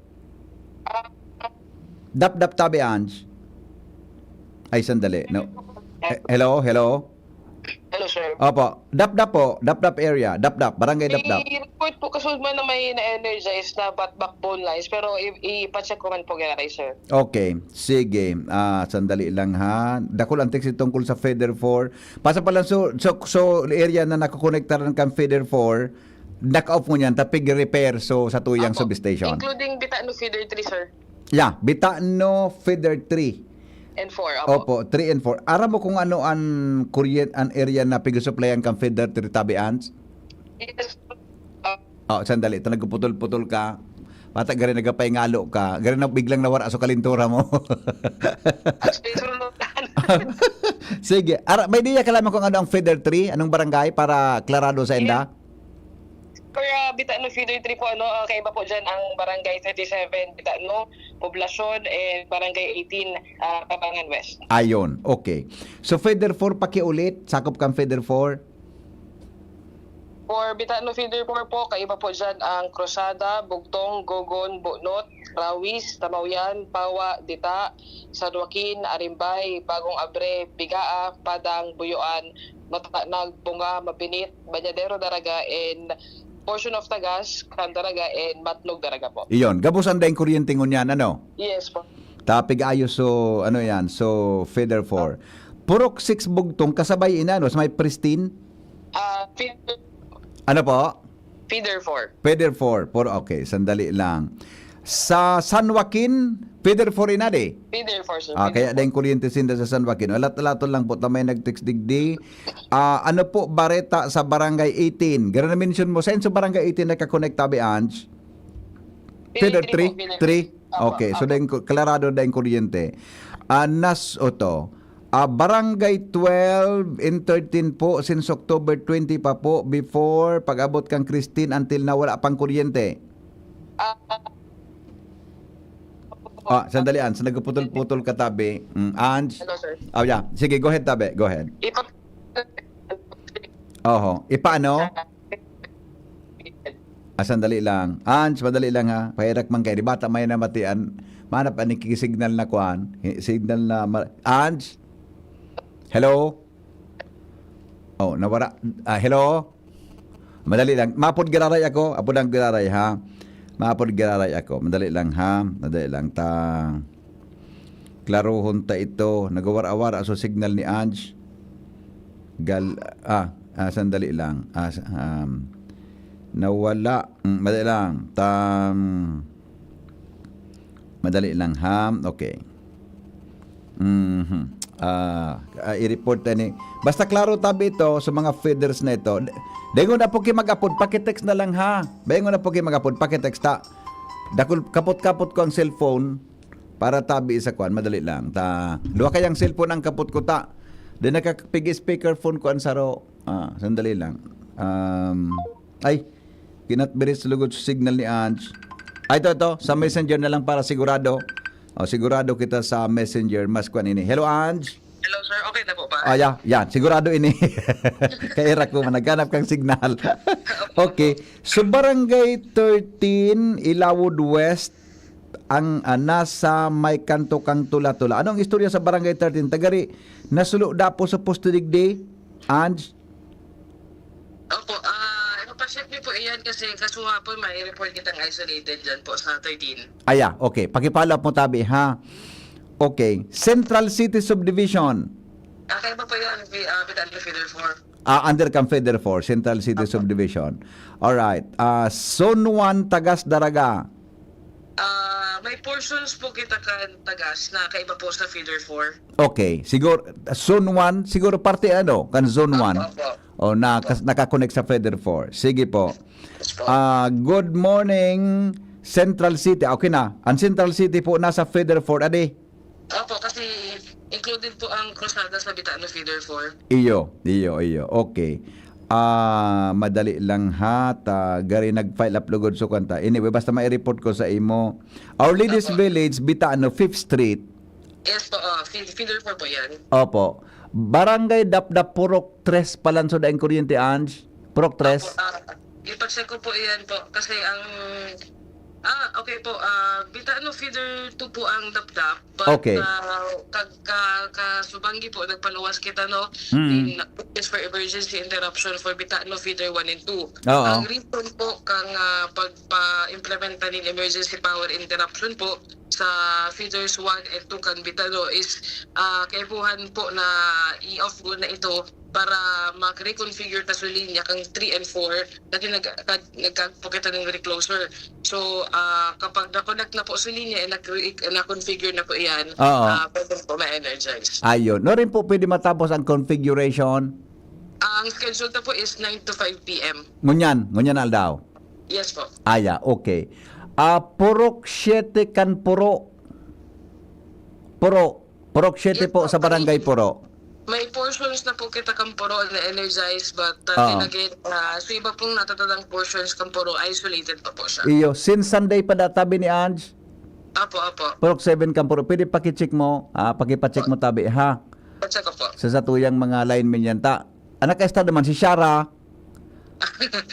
Dap-dap tabi Ange. Ay, sandali. No. Hello? Hello sir. Opo. Dap-dap po. Dap-dap area. Dap-dap. Barangay Dap-dap. I-report po kasunod man na may na-energize na backbone lines pero ipacheck ko man po gano'n sir. Okay, sige. Sandali lang ha. Dakol ang text tungkol sa Feeder 4. Pasa pala so area na nakakonektar ng kang Feeder 4, naka-off mo niyan, tapig repair so sa tuyang Apo. substation. Including Bitano Feeder 3 sir. Yeah, Bitano Feeder 3. And 4, apo. Opo, 3 and 4. Aram mo kung ano ang area na pig-supplyan kang Feeder 3 tabi ans? Yes. Sandali, ito nagputol-putol ka. Pata gari nagapahingalo ka. Gari na biglang nawara sa kalintura mo. Sige. May idea ka lamang kung ano ang Feeder 3? Anong barangay para klarado sa enda? Kaya Bitano Feeder 3 po, kaiba po dyan ang Barangay 37, Bitano, Poblasyon, and Barangay 18, Pabangan West. Ayon, okay. So Feeder 4 pakiulit, sakop kang Feeder 4. For Bitano Feeder 4 po, kaiba po dyan ang Cruzada, Bugtong, Gogon, Bunot, Rawis, Tamauyan, Pawa, Dita, San Joaquin, Arimbay, Bagong Abre, Bigaa, Padang, Buyuan, Matanag, Bunga, Mapinit, Banyadero Daraga, and portion of Tagas, Candaraga, and Matnog Daraga po. Iyon, gabusan dahil kuryente ngunyan, ano? Yes po. Tapig ayos so, ano yan, so Feeder 4. Purok 6 Bugtong, kasabay inano, sa may pristine? Ano po? Feeder 4. Feeder 4. Okay, sandali lang. Sa San Joaquin, Feeder 4 inade. Feeder 4, sir. Kaya dahil kuryente sinda sa San Joaquin. Alat-alato lang po, tamay nag-text digdi. Ano po, Bareta sa Barangay 18. Gano'n na mention mo, saan sa Barangay 18 nakakonect tabi, Ange? Feeder 3? 3? Okay, so dahil klarado dahil kuryente. Nas o to. Barangay 12 in 13 po since October 20 pa po before pag-abot kang Christine until na wala pang kuryente. Sandali Ange, nagputol-putol ka tabi. Ange. Hello, sir. Yeah. Sige, go ahead tabi. Go ahead. Ipaano? Sandali lang. Ange, madali lang ha. Pahirak man kayo. Di bata may namatian. Manap ang nikisignal na kuhan. Signal na... Ange? Hello? Nawara. Hello? Madali lang. Mapod gararay ako. Apod ang gararay ha. Mapod gararay ako. Madali lang ha. Madali lang ta. Klarohon ta ito. Nagawar-awar aso signal ni Ange. Sandali lang. Nawala. Madali lang. Madali lang ha. Okay. I-report ni. Basta klaro tabi ito sa mga feeders na ito. Dengo na po kayo mag-upload, pakitext na lang ha. Dengo na po kayo mag-upload, pakitext ta. Dakul kapot-kapot ko ang cellphone para tabi isa kuan, madali lang. Luwa kayang cellphone ang kapot ko ta. Then nakapig speakerphone ko ang saro. Sandali lang. Kinatbiris lugod signal ni Ange. Ito sa Messenger na lang para sigurado. Sigurado kita sa Messenger mas kuan ini. Hello Ange. Hello sir, okay na po ba? Yan. Sigurado ini. Kaya ko naghanap kang signal. Okay. So, Barangay 13, Ilawod West, ang nasa may kanto kang Tula-Tula. Anong istorya sa Barangay 13? Tagari, nasulo dapo sa posto digdi? Ange? Opo, ipapacheck niyo po iyan kasi kasuha po may report kitang isolated dyan po sa 13. Okay. Pakipalap mo tabi, ha? Okay. Central City Subdivision. Kaya ba po yan, Bitan Feeder 4? Under kang Feeder 4, Central City Subdivision. Alright. Zone 1, Tagas Daraga. May portions po kita kan tagas na kaiba po sa Feeder 4. Okay. Siguro, Zone 1, siguro parte kan Zone 1. O nakakonect sa Feeder 4. Sige po. Good morning, Central City. Okay na. Ang Central City po nasa Feeder 4. Adi? Opo, kasi included po ang krusada sa Bitan Feeder 4. Iyo. Okay. Madali lang ha. Gari nag-file upload so kanta. Anyway, basta mai-report ko sa imo. Our Ladies Village, Bitaano, 5th Street. Yes po, Feeder 4 po yan. Opo. Barangay Dapdap Purok 3 Palanso daing kuryente, Ange. Purok 3. Ipacheck ko po iyan po kasi ang okay po. Bitaano Feeder 2 po ang Dapdap. But, Okay. Kasubanggi po, nagpaluwas kita, no? Is for emergency interruption for Bitaano Feeder 1 and 2. Oo. Ang reason po kang pagpa-implementa ng emergency power interruption po sa feeders 1 and 2 kan Bitaano is kaibuhan po na i-off ko na ito para mag-reconfigure ta sa linya kang 3 and 4 dati nagkapukita ng recloser. So, kapag na-connect na po sa linya na-configure na po yan, pwede po ma-energize. Ayun. No rin po pwede matapos ang configuration. Ang schedule na po is 9 to 5 p.m. Ngunyan aldaw. Yes po. Okay. Purok 7 kan Puro. Purok 7 po sa Barangay Puro. May portions na po kita kang Puro na energized but then again, so iba pong natatadang portions kang Puro, isolated pa po siya. Iyo, since Sunday pa tabi ni Ange. Apo. Purok 7 kan Puro. Pwede pakicheck mo, pakipacheck mo tabi, ha? Pacheck ko po. Sa satuyang mga linemen yan ta. Anak ka naman si Shara.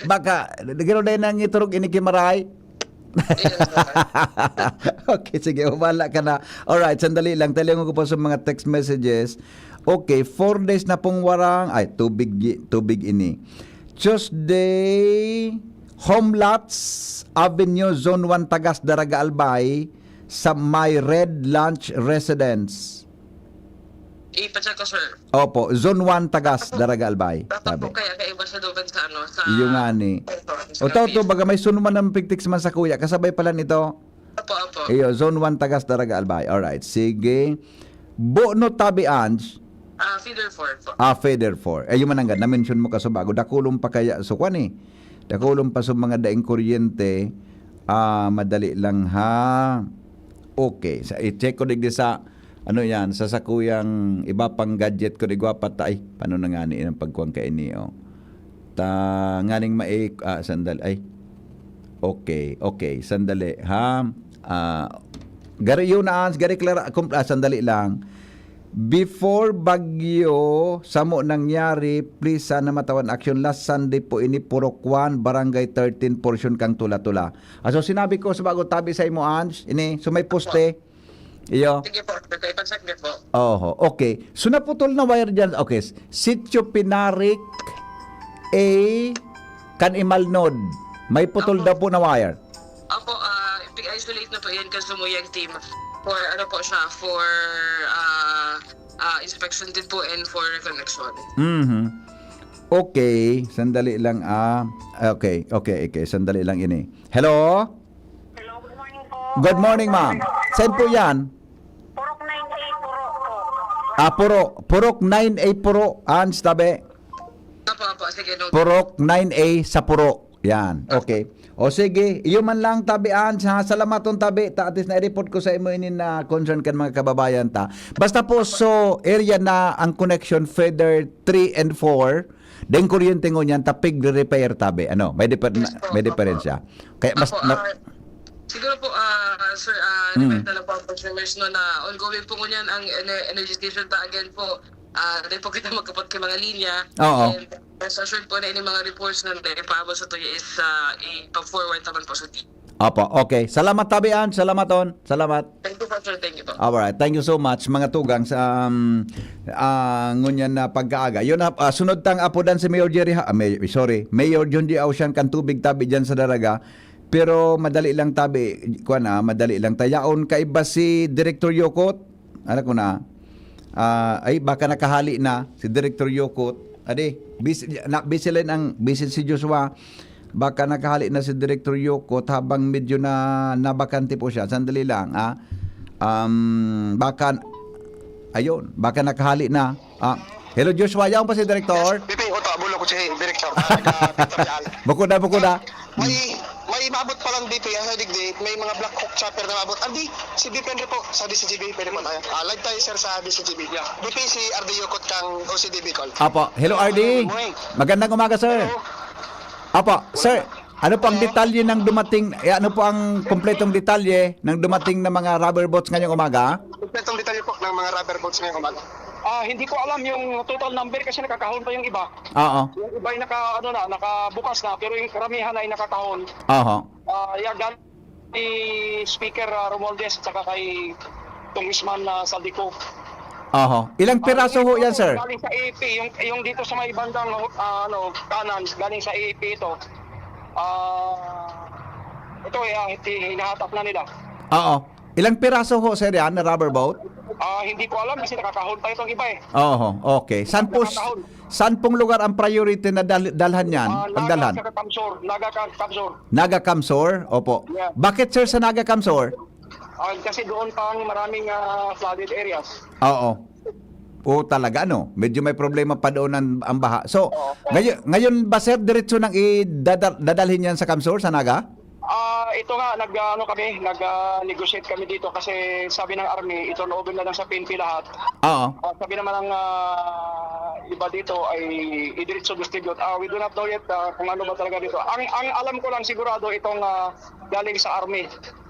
Baka, gano'n na nang iturog inikimaray. Okay, sige, wala ka na. Alright, sandali lang. Talingon ko po sa mga text messages. Okay, 4 days na pong warang. Ay, tubig ini. Tuesday, Homelots Avenue, Zone 1, Tagas, Daraga, Albay, sa My Red Lunch Residence. Ipacheck ko, sir. Opo, Zone 1, Tagas, Daraga, Albay. Tapo kaya kaiba sa doon sa ano? Sa... Iyo nga ni. O to, baga may sunuman ng pigtiks man sa kuya. Kasabay pala nito. Opo. Iyo, Zone 1, Tagas, Daraga, Albay. Alright, sige. Bono tabi, Ange. Feeder 4 po. Feeder 4. Yung mananggan, na-mention mo ka sa bago. Dakulong pa kaya. So, kwan eh. Dakulong pa sa mga daing kuryente. Madali lang ha. Okay. I-check ko digdi sa ano yan, sa sakuyang iba pang gadget ko di gwapat ay paano na nga ni ang pagkuang kay ni nganing maik sandali ay okay sandali ha gari yun na gari Clara sandali lang before bagyo samo nangyari please sana matawan action last Sunday po ini Purok 1 Barangay 13 portion kang Tula-Tula. So sinabi ko sa bago tabi sa imo Ange ini so may poste. Iyo. Sige po, ipacheck niyo po. Okay. So naputol na wire dyan. Okay. Sitio Pinarik A kan Imalnod. May putol daw po na wire. Opo, isolate na po yan kasi sumuyang team for ano po siya, for inspection din po and for reconnection. Okay. Sandali lang Okay. Sandali lang ini. Hello? Hello, good morning po. Good morning, ma'am. Saan po yan? Purok 9A, Puro po. Purok 9A Puro. Ans, tabi. Opo, sige. No. Purok 9A sa Puro. Yan. Okay. O sige, iyo man lang tabi Ans, ha. Salamat on tabi. At least na-report ko sa imo inin na concern kan mga kababayan ta. Basta po so area na ang connection feeder 3 and 4, den kuryente ngo niyan tapig repair tabi. Ano, may diferensya. Kaya mas Siguro po, sir, remind na lang po ang consumers no, na ongoing po ngunyan ang energy station ta again po. Dahil po kita magkapot kay mga linya. Oo. And rest assured po na ini mga reports na ipaabot sa tuya is ipa-forward naman po sa team. Opo, okay. Salamat tabian, salamat on. Salamat. Thank you po, sir. Thank you po. Alright, thank you so much mga tugang sa ngunyan na pagkaaga. Yun na sunod tang apodan si Mayor Jerry Mayor John G. Ausian kan tubig tabi diyan sa daraga. Pero madali lang tabi madali lang tayaon kaiba si Director Yokot. Ano ko na? Ay baka nakahali na si Director Yokot. Ade, busy lang ang busy si Joshua. Baka nakahali na si Director Yokot habang medyo na nabakante po siya. Sandali lang. Baka nakahali na. Hello Joshua, yaon pa si Director. Bibi, oto, abulo ko si Director. Buko na. May mabot pa lang BP, sa digdi, may mga Black Hawk chopper na mabot. Andi, si BP Henry po, sa DCGB, pwede mo tayo. Live tayo sir sa DCGB. BP, si RD Yokot kang OCDB call. Apo, hello RD. Magandang umaga sir. Apo, sir, ano po ang detalye ng dumating, ano po ang kompletong detalye ng dumating na mga rubber boats ngayong umaga? Kompletong detalye po ng mga rubber boats ngayong umaga. Hindi ko alam yung total number kasi nakakahon pa yung iba. Oo. Yung iba ay nakabukas na, pero yung karamihan ay nakakahon. Oo. Galing si Speaker Romualdez at saka kay Congressman Saldico. Oo. Ilang piraso ho yan, sir? Galing sa AAP, yung dito sa may bandang kanan, galing sa AAP ito. Ito hinahatap na nila. Oo. Ilang piraso ho, sir, yan na rubber boat? Hindi ko alam kasi nakakahon pa itong iba eh. Oo, okay. Saan pong lugar ang priority na dalhan yan? Pagdalhan? Naga Kamsor. Naga Kamsor? Opo. Yeah. Bakit, sir, sa Naga Kamsor? Kasi doon pang maraming flooded areas. Oo. O talaga, ano? Medyo may problema pa doon ang baha. So, ngayon ba, sir, diretso nang dadalhin yan sa Kamsor, sa Naga? Ito nga, nag-negotiate kami dito kasi sabi ng Army, ito over na lang sa PNP lahat. Oo. Sabi naman ng iba dito ay i-diretso distribute. We do not know yet kung ano ba talaga dito. Ang alam ko lang sigurado itong galing sa Army.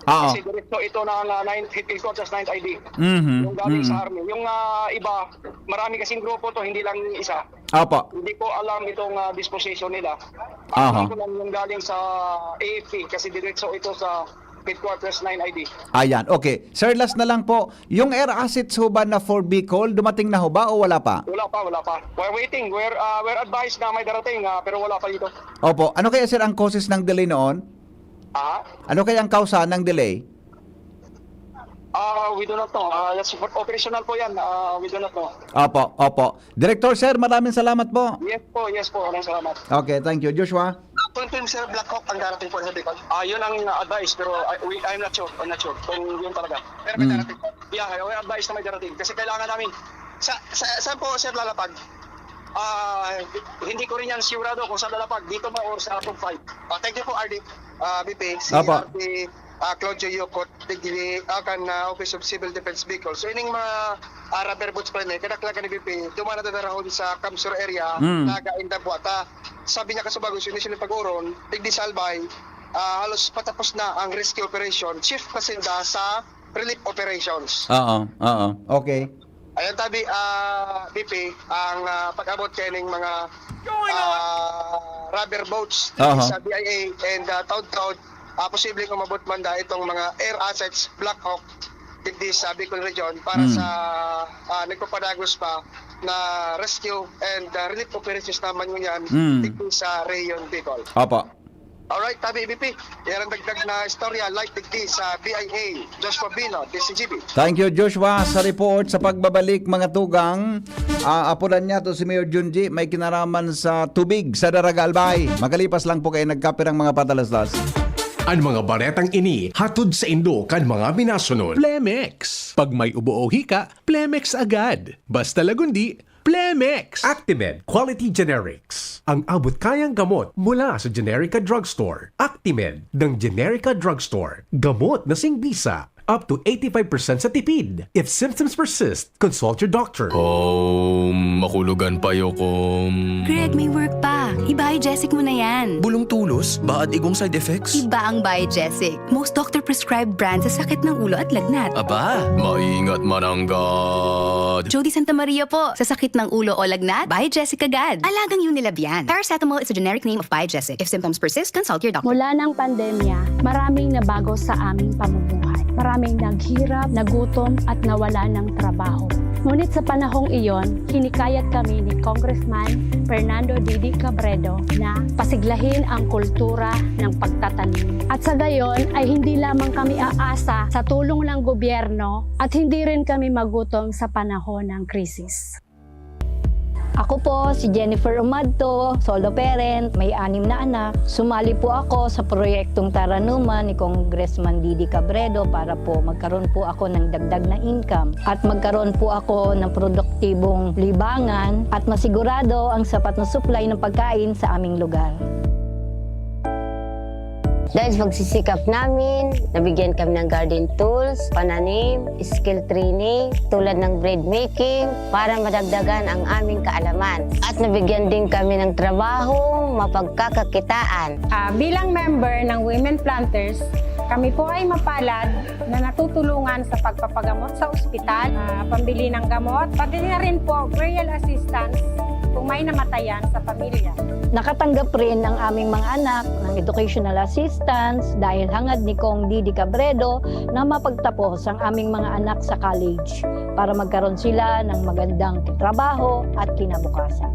Oo. Kasi diretso ito ng 9th ID. Mhm. Yung galing sa Army. Yung iba, marami kasing grupo to, hindi lang isa. Opo. Hindi ko alam itong disposition nila. Aha. Alam ko lang yung galing sa AFP kasi diretso ito sa headquarters 9ID. Ayan, okay. Sir, last na lang po. Yung air assets ho ba na for Bicol, dumating na ho ba o wala pa? Wala pa. We're waiting. We're advised na may darating pero wala pa dito. Opo. Ano kaya, sir, ang causes ng delay noon? Ano kaya ang kausa ng delay? We do not know. That's operational po yan. We do not know. Opo. Director, sir, maraming salamat po. Yes po. Maraming salamat. Okay, thank you. Joshua? Confirm sir, Black Hawk ang darating po sa Bicol. Yun ang advice pero I'm not sure. Kung yun talaga. Pero may darating po. Yeah, we advise na may darating. Kasi kailangan namin. Saan po sir lalapag? Hindi ko rin yan sigurado kung saan lalapag. Dito ba or sa top 5. Thank you po RD. BP, si Opo. RD Claudio Yokot, digdi akan Office of Civil Defense Bicol. So ining mga rubber boots pa rin, kadaklagan ni BP, dumana na darahon sa Kamsur area, nagainda buwata. Sabi niya kasubagos, yun sila pag-uron, digdi salbay, halos patapos na ang rescue operation, shift pasinda sa relief operations. Oo. Okay. Ayan tabi, BP, ang pag-abot kayo ng mga rubber boats sa BIA and Taud-Taud, posibleng umabot man itong mga air assets, Black Hawk, hindi sa Bicol Region para sa nagpapadagos pa na rescue and relief operations naman yun yan hindi sa Rayon Bicol. Opo. Alright, tabi BP, yan ang dagdag na istorya like digdi sa BIA, Joshua Bino, DCGB. Thank you, Joshua, sa report sa pagbabalik mga tugang. Apulan niya to si Mayor Junji, may kinaraman sa tubig sa Daraga Albay. Magalipas lang po kayo nagkapirang mga patalastas. Ang mga baretang ini, hatod sa Indo kan mga minasunod. Plemex. Pag may ubo o hika, Plemex agad. Basta lagundi, Plemex. Actimed Quality Generics. Ang abot-kayang gamot mula sa Generica Drugstore. Actimed ng Generica Drugstore. Gamot na singbisa. Up to 85% sa tipid. If symptoms persist, consult your doctor. Makulugan pa yo, Greg, may work pa. I-Biogesic mo na yan. Bulong tulos? Baad igong side effects? Iba ang Biogesic. Most doctor-prescribed brand sa sakit ng ulo at lagnat. Aba, maingat mananggad. Jody Santa Maria po. Sa sakit ng ulo o lagnat, Biogesic agad. Alagang Unilab yan. Paracetamol is a generic name of Biogesic. If symptoms persist, consult your doctor. Mula ng pandemya, maraming nabago sa aming pamumuhay. Maraming naghirap, nagutom at nawala ng trabaho. Ngunit sa panahong iyon, hinikayat kami ni Congressman Fernando Didi Cabredo na pasiglahin ang kultura ng pagtatanim. At sa gayon ay hindi lamang kami aasa sa tulong ng gobyerno at hindi rin kami magutom sa panahon ng krisis. Ako po si Jennifer Umadto, solo parent, may 6 na anak. Sumali po ako sa proyektong Taranuman ni Congressman Didi Cabredo para po magkaroon po ako ng dagdag na income at magkaroon po ako ng produktibong libangan at masigurado ang sapat na supply ng pagkain sa aming lugar. Dahil sa pagsisikap namin, nabigyan kami ng garden tools, pananim, skill training, tulad ng bread making, para madagdagan ang aming kaalaman. At nabigyan din kami ng trabaho, mapagkakakitaan. Bilang member ng Women Planters, kami po ay mapalad na natutulungan sa pagpapagamot sa ospital, pambili ng gamot, pati na rin po burial assistance kung may namatayan sa pamilya. Nakatanggap rin ng aming mga anak ng educational assistance dahil hangad ni Kong Didi Cabredo na mapagtapos ang aming mga anak sa college para magkaroon sila ng magandang trabaho at kinabukasan.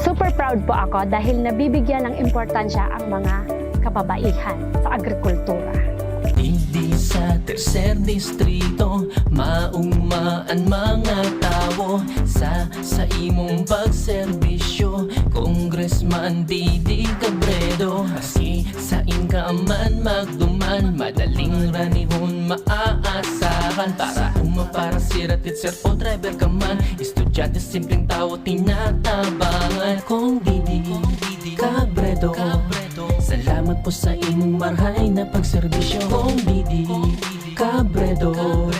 Super proud po ako dahil nabibigyan ng importansya ang mga kababaihan sa agrikultura. Hindi sa tercer distrito maungmaan mga tao sa imong pagserbisyo. Congressman Didi Cabredo, aski sa inkaman magduman, madaling ranihon maaasahan. Para para siratit sir o driver ka man, estudyante simpleng tao tinatabangan. Kung Didi Cabredo, salamat po sa imong marhay na pagserbisyo. Kung Didi Cabredo,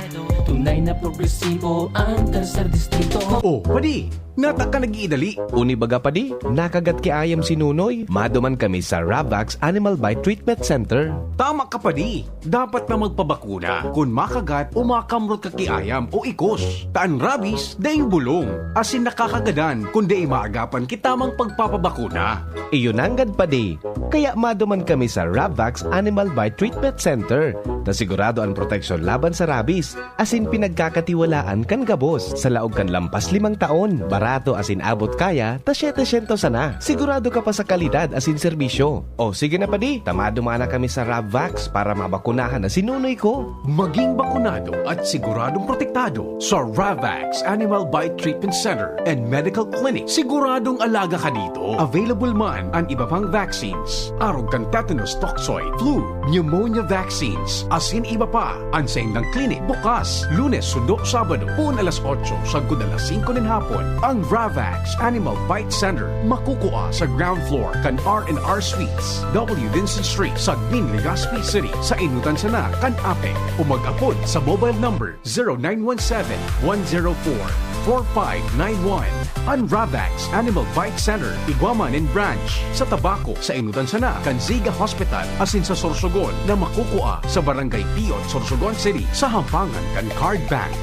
tunay na progresibo ang tercer distrito. Oh, padi, nata ka nag-iidali. Uni baga padi, nakagat ki ayam si Nunoy. Maduman kami sa Ravax Animal Bite Treatment Center. Tama ka padi, dapat na magpabakuna kung makagat o makamrot ka kiayam o ikos. Taan rabies, daing bulong. Asin nakakagadan kung di maagapan kitamang pagpapabakuna. Iyon anggad padi, kaya maduman kami sa Ravax Animal Bite Treatment Center. Na sigurado ang proteksyon laban sa rabies. Asin pinagkakatiwalaan kan gabos. Sa laog kan lampas 5 taon. Barato asin abot kaya, ta 700 sana. Sigurado ka pa sa kalidad asin serbisyo. O sige na padi, tamado mana kami sa Ravax para mabakunahan na sinunoy ko. Maging bakunado at siguradong protektado sa Ravax Animal Bite Treatment Center and Medical Clinic. Siguradong alaga ka dito. Available man ang iba pang vaccines. Arog kan tetanus toxoid, flu, pneumonia vaccines, asin iba pa. Ansaing ng clinic bukas, Lunes, Sundo, Sabado, puun alas 8, sagod alas 5 ng hapon. Ang Ravax Animal Bite Center makukuha sa ground floor kan R&R Suites, W. Vincent Street, Sagmin, Legazpi City, sa Inutan Sana, kan Ape. O mag-apod sa mobile number 0917-104-4591. Ang Ravax Animal Bite Center, Iguaman and Branch, sa Tabaco, sa Inutan Sana, kan Ziga Hospital, asin sa Sorsogon na makukuha sa Barangay Piot, Sorsogon City, sa Hampangan kan Card Bank.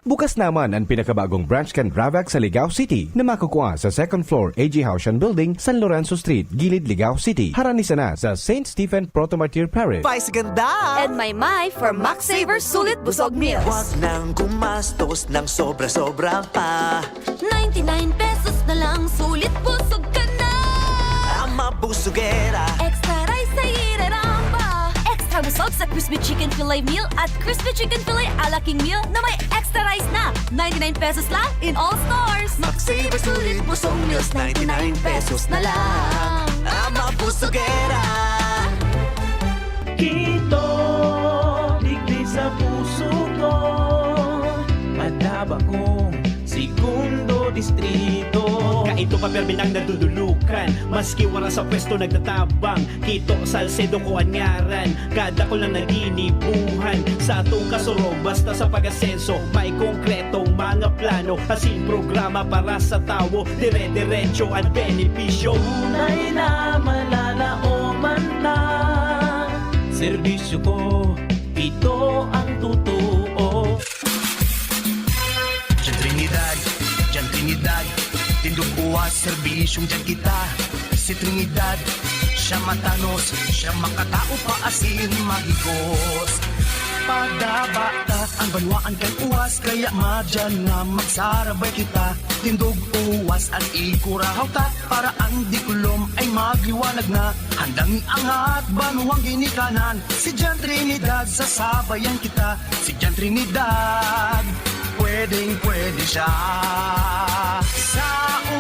Bukas naman ang pinakabagong branch kan Ravax sa Ligao City na makukuha sa 2nd floor AG Haushan Building, San Lorenzo Street, Gilid, Ligao City. Harani sana sa St. Stephen Protomartyr Parish. Vice ganda! And my for Max Saver Sulit Busog Meals. Huwag nang gumastos ng sobra-sobra pa. 99 pesos na lang, sulit busog ka na. Ang mabusugera. Extra rice sa ireramba. Extra busog sa Crispy Chicken Filet Meal at Crispy Chicken Filet Ala King Meal na may extra rice na. 99 pesos lang in all stores. Max Saver Sulit Busog Meals, 99 pesos na lang. Ang mabusugera. Ito, liglig sa puso ko. Madaba kong segundo distrito. Kaito pa perminang nadudulukan. subukan. Maski wala sa pwesto nagtatabang, Kito Salcedo ko anyaran. Kada ko lang naginibuhan sa atong kasurog, basta sa pag-asenso may konkretong mga plano. Asin programa para sa tawo, dire-diretso at benepisyo. Tunay na malalaoman na serbisyo ko, ito ang totoo. Diyan Trinidad, tindog uwas, serbisyong dyan kita. Si Trinidad, siya matanos, siya makatao pa asin mahigos. Pagdabata ang banwaan kay uwas, kaya madyan nga magsarabay kita. Tindog uwas at ikurahaw ta, para ang di kulom ay magliwanag na. Handang iangat, banuang ginikanan, si Jan Trinidad, sasabayan kita. Si Jan Trinidad, pwedeng-pwede siya. Sa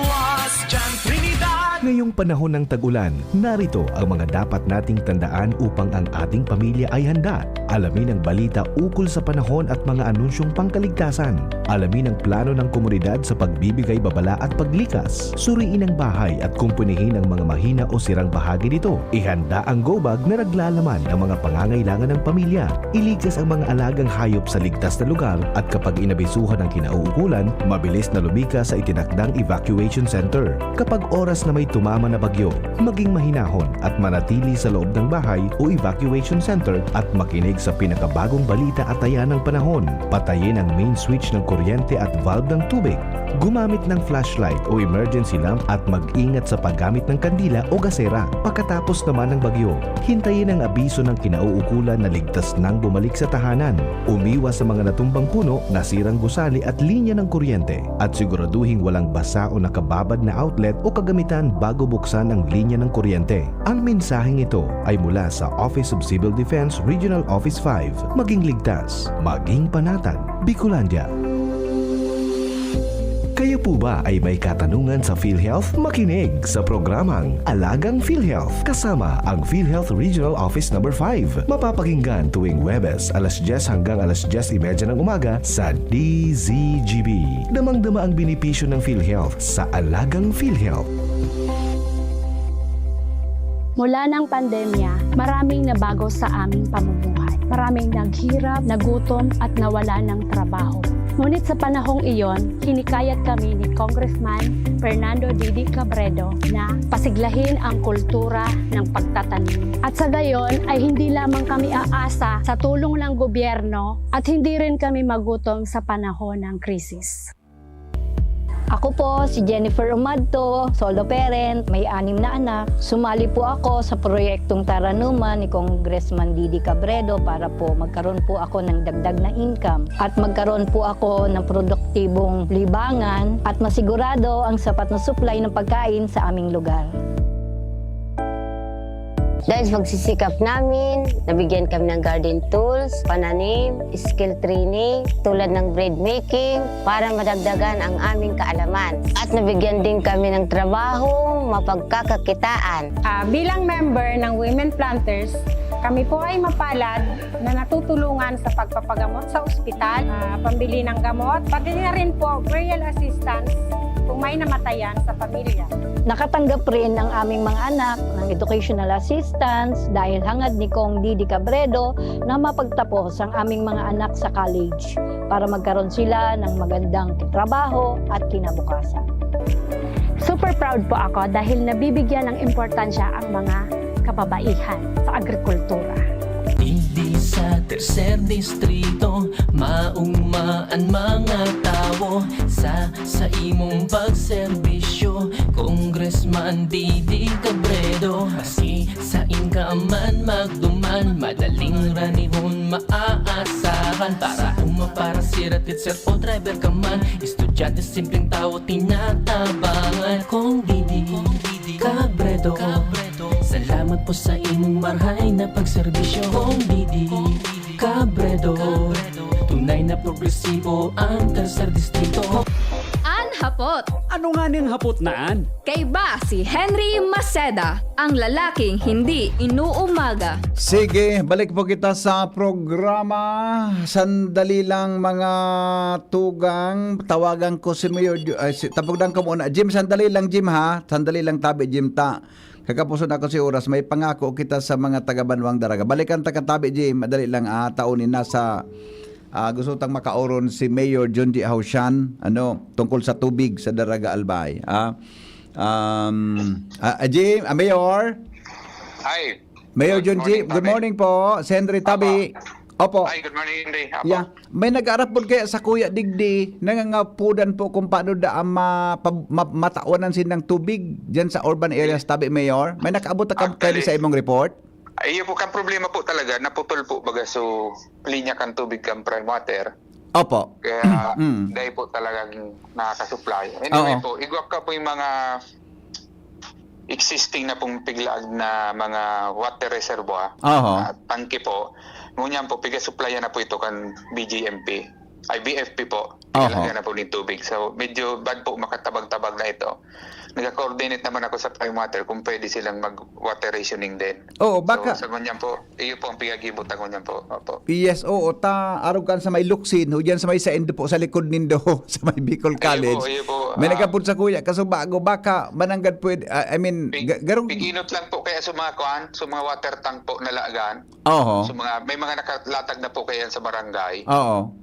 uwas, Jan Trinidad. Ngayong panahon ng tag-ulan, narito ang mga dapat nating tandaan upang ang ating pamilya ay handa. Alamin ang balita ukol sa panahon at mga anunsyong pangkaligtasan. Alamin ang plano ng komunidad sa pagbibigay babala at paglikas. Suriin ang bahay at kumpunihin ang mga mahina o sirang bahagi nito. Ihanda ang go bag na naglalaman ng mga pangangailangan ng pamilya. Iligtas ang mga alagang hayop sa ligtas na lugar at kapag inabisuhan ng kinauukulan, mabilis na lumika sa itinakdang evacuation center. Kapag oras na may tumama na bagyo, maging mahinahon at manatili sa loob ng bahay o evacuation center at makinig sa pinakabagong balita at taya ng panahon. Patayin ang main switch ng kuryente at valve ng tubig. Gumamit ng flashlight o emergency lamp at mag-ingat sa paggamit ng kandila o gasera. Pagkatapos naman ng bagyo, hintayin ang abiso ng kinauukulan na ligtas nang bumalik sa tahanan. Umiwas sa mga natumbang puno, nasirang gusali at linya ng kuryente at siguraduhing walang basa o nakababad na outlet o kagamitan bago buksan ang linya ng kuryente. Ang mensaheng ito ay mula sa Office of Civil Defense Regional Office 5. Maging ligtas, maging panatag, Bicolandia. Kayo po ba ay may katanungan sa PhilHealth? Makinig sa programang Alagang PhilHealth kasama ang PhilHealth Regional Office No. 5. Mapapakinggan tuwing Huwebes alas 10 hanggang alas 10:30 ng umaga sa DZGB. Damang-dama ang benepisyo ng PhilHealth sa Alagang PhilHealth. Mula ng pandemya, maraming nabago sa aming pamumuhay. Maraming naghirap, nagutom at nawala ng trabaho. Ngunit sa panahong iyon, hinikayat kami ni Congressman Fernando Didi Cabredo na pasiglahin ang kultura ng pagtatanim. At sa gayon ay hindi lamang kami aasa sa tulong ng gobyerno at hindi rin kami magutom sa panahon ng krisis. Ako po si Jennifer Umadto, solo parent, may 6 na anak. Sumali po ako sa proyektong Taranuman ni Congressman Didi Cabredo para po magkaroon po ako ng dagdag na income at magkaroon po ako ng produktibong libangan at masigurado ang sapat na supply ng pagkain sa aming lugar. Dahil sa pagsisikap namin, nabigyan kami ng garden tools, pananim, skill training, tulad ng bread making, para madagdagan ang aming kaalaman. At nabigyan din kami ng trabaho, mapagkakakitaan. Bilang member ng Women Planters, kami po ay mapalad na natutulungan sa pagpapagamot sa ospital, pambili ng gamot, pati na rin po burial assistance kung may namatayan sa pamilya. Nakatanggap rin ang aming mga anak ng educational assistance dahil hangad ni Kong Didi Cabredo na mapagtapos ang aming mga anak sa college para magkaroon sila ng magandang trabaho at kinabukasan. Super proud po ako dahil nabibigyan ng importansya ang mga kababaihan sa agrikultura. Hindi sa tercer distrito, maugmaan mga tao sa imong pagserbisyo, Congressman Didi Cabredo. Asi sa inkaman magduman, madaling ranihon maaasahan. Para para siratit sir o driver ka man, estudyante simpleng tao tinatabangan. Kung Didi Cabredo, salamat po sa imong marhay na pagserbisyo. Kung Didi Cabredo, tunay na progresibo ang tercer distrito. hapot. Ano nga niyang hapot naan? Kay ba si Henry Maceda, ang lalaking hindi inuumaga. Sige, balik po kita sa programa. Sandali lang mga tugang. Tawagan ko si Mayor. Tapagdan ko muna. Jim, sandali lang Jim ha. Sandali lang tabi Jim ta. Kakapuso na ko si oras. May pangako kita sa mga taga-Banwang Daraga. Balikan ta katabi Jim. Madali lang taunin na sa gusto tang makauron si Mayor John G. Hausyan tungkol sa tubig sa Daraga Albay. Jim, Mayor. Hi. Mayor John G. Good morning po. Si Henry Tabi. Opo. Hi, good morning, Henry. Apo. Yeah. May nag-arap po kaya sa Kuya Digdi, nangangapudan po kung paano matawanan silang tubig dyan sa urban areas, Tabi, Mayor. May nakaabot ka kayo sa imong report? Iyo po, kang problema po talaga, naputol po baga so linya kang tubig kang prime water. Opo. Kaya dahil po talagang nakaka-supply. Anyway po, igwap ka po yung mga existing na pong piglaag na mga water reservoir, tangke po. Ngunyan po, piga-supplyan na po ito kan BGMP, ay BFP po. Piglagan na po ng tubig. So medyo bad po makatabag-tabag na ito. Nag-coordinate naman ako sa prime water kung pwede silang mag-water rationing din. Oo, baka. So, sa ngunyan po, iyo po ang pigagibot ang ngunyan po. Opo. Yes, arog kan sa may Luksin, diyan sa may Saendo po, sa likod nindo, sa may Bicol College. Iyo po. May nagapod sa kuya, kaso bago, baka mananggad pwede, garong. Piginot lang po kaya sa mga kuhan, sa mga water tank po na laagan. So may mga nakalatag na po kaya sa barangay.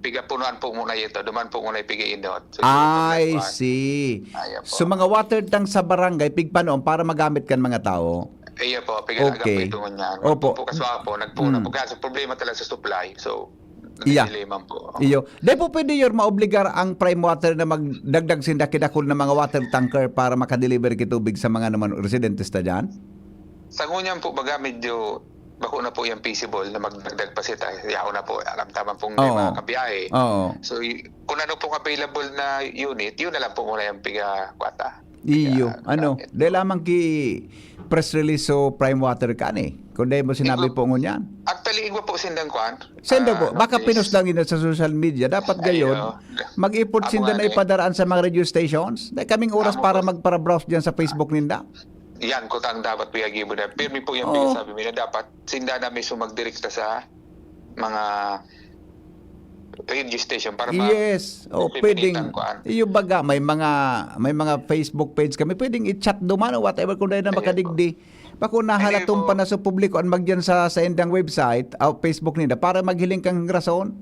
Pigapunuan po muna ito, duman po muna ipigainot. So, I see. So mga water tank sa barangay, pigpanoon para magamit kan mga tao. Iya po, pigalagan po ito ngunyan. Opo. Po kaswa po, nagpuna po kasi problema talaga sa supply. So, nagdileman po. Iyo. Di po pwede yor maobligar ang prime water na magdagdag sindakidakol na mga water tanker para makadeliver kitubig sa mga naman residentes na dyan? Sa ngunyan po, baga medyo bako na po yung feasible na magdagdag pa sita. Yaon na po, alam tama pong mga kabiyahe. So, kung ano pong available na unit, yun na lang po muna yung piga-kwata. Iyo, dahil lamang ki press release so prime water ka kung dahil mo sinabi po ngunyan. Actually, igwa po sindang kwan. Sendo po, baka pinost lang yun sa social media. Dapat gayon, mag-ipot sinda na ipadaraan sa mga radio stations. Dahil kaming oras para magpara-browse dyan sa Facebook ninda. Yan, kung ang dapat pigagibo na. Pero po yung pinasabi mo na dapat sinda na mismo magdirekta sa mga radio station para pwedeng yung baga may mga Facebook page kami pwedeng i-chat duman o whatever kung dahil na makadigdi bako nahalatong pa na sa publiko ang magyan sa indang website o Facebook nila para maghiling kang rason.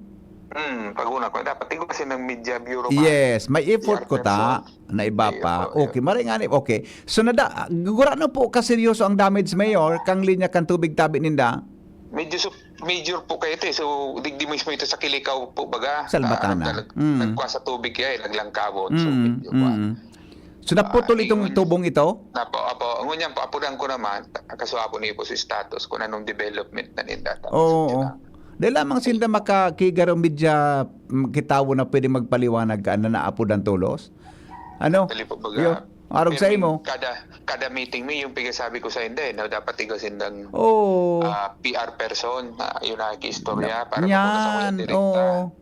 Pag-una ko dapat tingko kasi ng media bureau. Yes, may effort ko ta na iba pa. Okay, maringani. Okay. So gugurano po kaseryoso ang damage, Mayor, kang linya kan tubig tabi ninda. Major po kayo ito. So, digdi mismo ito sa Kilikaw po baga. Salbatana. Nagkuha sa tubig kaya, naglangkabot. So, so, naputol itong tubong ito? Apo. Ngunyan po, apunan ko naman. Kasuha po niyo po si status kung anong development na nila. Dahil lamang sinda makakigaro medya kitawo na pwede magpaliwanag ka na naapudan tulos. Dali po baga. Arog sa imo. Kada meeting may yung pigasabi ko sa hindi na dapat tigasin ng PR person na yun na istorya para yan.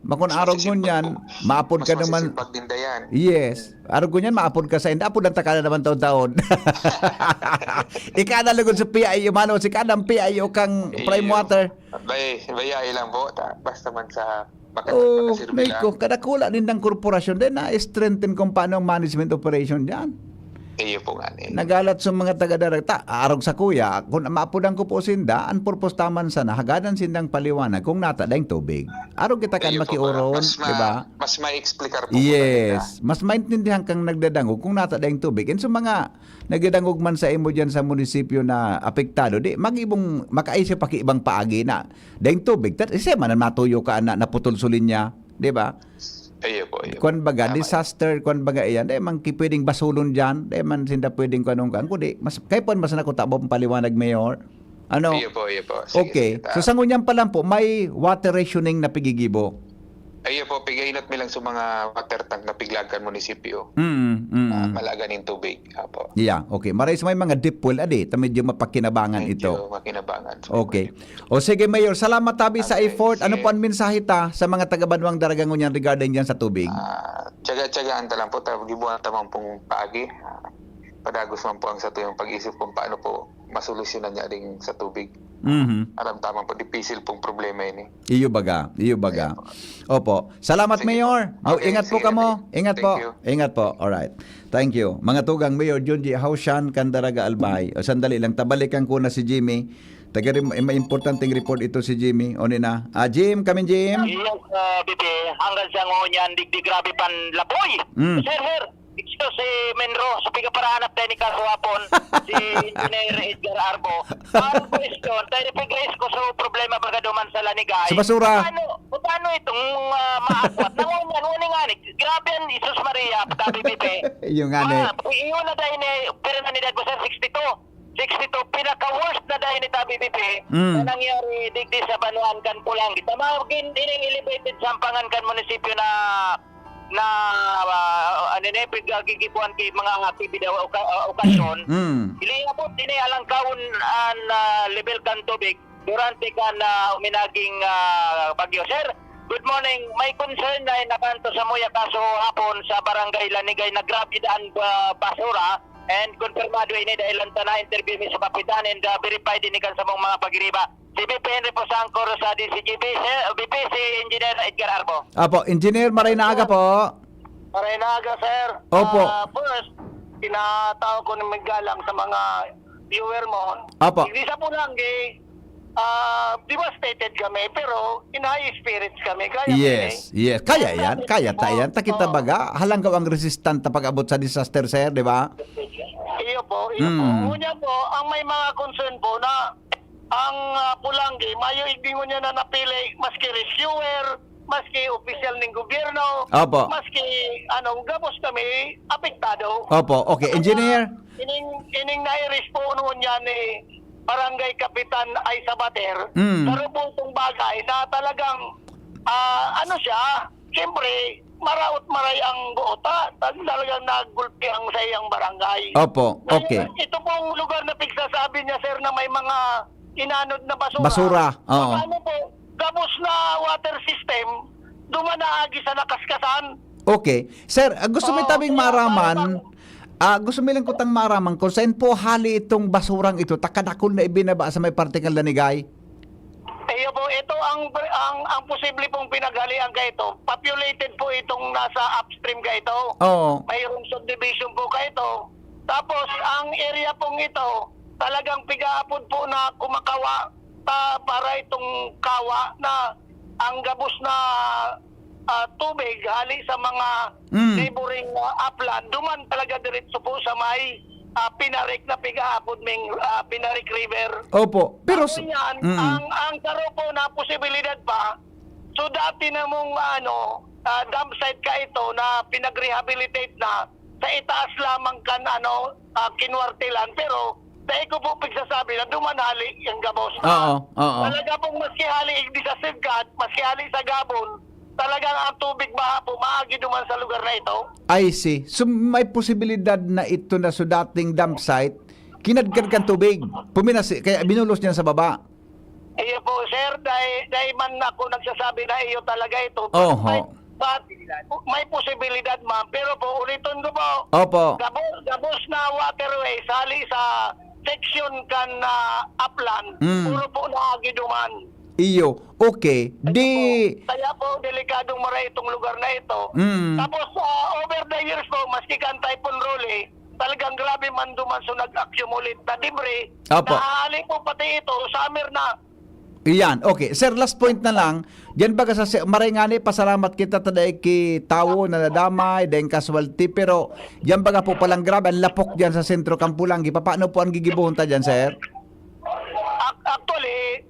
Makon arog mo yan, maapod ka naman. Yes. Arog ko yan, maapod ka sa hindi. Apod ang takala naman taon-taon. Ikada lagod sa PIO, mano, si kadang PIO kang prime water. Bayay lang po. Basta man sa Meiko, kadakula din ng korporasyon din na strengthen kung paano ang management operation dyan. Iyo po nga nagalat sa mga taga-darakta, arog sa kuya, kung maapudan ko po sinda, ang purpose taman sana, hagadan sindang paliwanag kung nata daing tubig. Arog kita kan makiuron, di ba? Mas ma-explicar po. Yes, mas maintindihan kang nagdadangog kung nata daing tubig. And so mga nagdadangog man sa imo dyan sa munisipyo na apektado, di, mag-ibong, makaisip pa ibang paagi na daing tubig. Isa man matuyo ka na naputol sulin niya, di ba? Kung baga, disaster, kung baga iyan, man pwedeng basulon dyan, man sinda pwedeng kanong kundi, kaya po mas nakutabo ang paliwanag, Mayor. Iyo po. Okay, so sa ngunyan pa lang po, may water rationing na pigigibo. Ayo po, pigainat mi lang sa mga water tank na piglagan munisipyo. Malagan ng tubig. Apo. Yeah, okay. Maray sa may mga deep pool, adi, medyo mapakinabangan ito. Makinabangan. Okay. O sige, Mayor, salamat tabi sa effort. Ano po ang mensahe ta sa mga taga-Banwang Daragangon yan regarding dyan sa tubig? Tsaga-tsagaan ta lang po, gibuhan tamang pong paagi. Padagos man po ang sa tuyong pag-isip kung paano po masolusyonan niya rin sa tubig. Alam tamang po, dipisil pong problema yun eh. Iyo baga. Opo. Salamat, Mayor. Okay, ingat po sige, kamo. Ingat Thank po. you. Ingat po. Alright. Thank you. Mga tugang Mayor Junji Haushan Candaraga Albay. O sandali lang, tabalikan ko na si Jimmy. May importanteng report ito si Jimmy. O nina. Jim, kami Jim. Yes, Bibi. Hanggang sa ngunyan, digdi grabe pan laboy. Sir. Ito si Menro, sa pigaparanap tayo ni Kaswapon, si Engineer Edgar Arbo. Ang question, tayo pag-raise ko sa problema baga duman sa Lanigay. Sa basura. Paano itong maakwat? Nangunyan, grabe yan, Isus Maria, tabi Bibi. Yung nga Iyon na dahil ni, pero na ni Dagbo sa 62, pinaka-worst na dahil ni Tabi Bibi na nangyari digdi sa Banuan kan Pulang. Tamawagin din ang elevated sampangan kan munisipyo na gigibuan kay mga aktibidad o okasyon. Iliabot din ay alangkawon ang level kan tubig durante kan uminaging bagyo. Sir, good morning. May concern na nakanto sa Muya kaso hapon sa barangay Lanigay na grabe daan basura and konfirmado ini dahil na interview mi sa kapitan and verified din kan sa mga pagiriba. Si BP Henry Posangkor sa DCGP, BP si Engineer Edgar Arbo. Apo, Engineer Maray Naaga po. Maray Naaga, sir. Opo. First, tinatawag ko ng magalang sa mga viewer mo. Apo. Hindi sa Pulanggi, devastated kami, pero in high spirits kami. Kaya Yes. Kaya yan. Takita baga. Halanggaw ang resistant pag abot sa disaster, sir, di ba? Iyo po. Unya po, ang may mga concern po na ang Pulanggi, mayo igdingon niya na napili maski rescuer, maski opisyal ng gobyerno, Opo. maski gabos kami apektado. Opo, okay. Engineer? Ining nairis po noon yan Barangay Kapitan ay Sabater. Pero po itong bagay na talagang siya, siyempre maraot maray ang buota, talagang nagulpi ang sa iyang barangay. Opo, okay. Ito pong lugar na pigsasabi niya, sir, na may mga inanod na Basura, oo. Ano po, gabos na water system, dumanaagi sa nakaskasan. Okay. Sir, gusto mo tabing maraman, gusto mo lang kutang maraman kung saan po hali itong basurang ito, takadakol na ibinaba sa may particle na nigay? Po, ito ang posible pong pinaghalian ka ito. Populated po itong nasa upstream ka ito. Oo. Mayroong subdivision po ka ito. Tapos, ang area pong ito, talagang pigaapod po na kumakawa para itong kawa na ang gabos na tubig hali sa mga neighboring upland. Duman talaga diretso po sa may Pinarik na pigaapod ming Pinarik River. Opo. Pero yan, ang karo po na posibilidad pa, so dati na mong dump site ka ito na pinag-rehabilitate na sa itaas lamang kan kinwartilan, pero dahil ko po pagsasabi na dumanali yung gabos. Oo. Talaga pong maski hali di sa Sigad, maski hali sa Gabon, talagang ang tubig baha po maagi duman sa lugar na ito. I see. So may posibilidad na ito na sa dating dump site, kinadkad kan tubig. Kaya binulos niya sa baba. Iyo po, sir, dahil man ako nagsasabi na iyo talaga ito. But may posibilidad, ma'am. Pero po, ulitin ko po. Opo. Gabos na waterway, sali sa section kan upland, puro po naagi duman. Iyo, okay. Kaya po, delikadong maray itong lugar na ito. Tapos, over the years po, maski kan Typhoon Rolly, talagang grabe man duman so nag-accumulate na debris. Nahali po pati ito, summer na. Iyan, okay. Sir, last point na lang. Diyan baga sa maray nga ni, pasalamat kita taday ki tawo na nadamay, dahil casualty, pero diyan baga po palang grabe, ang lapok diyan sa sentro Kampulangi. Paano po ang gigibuhon ta diyan, sir? Actually,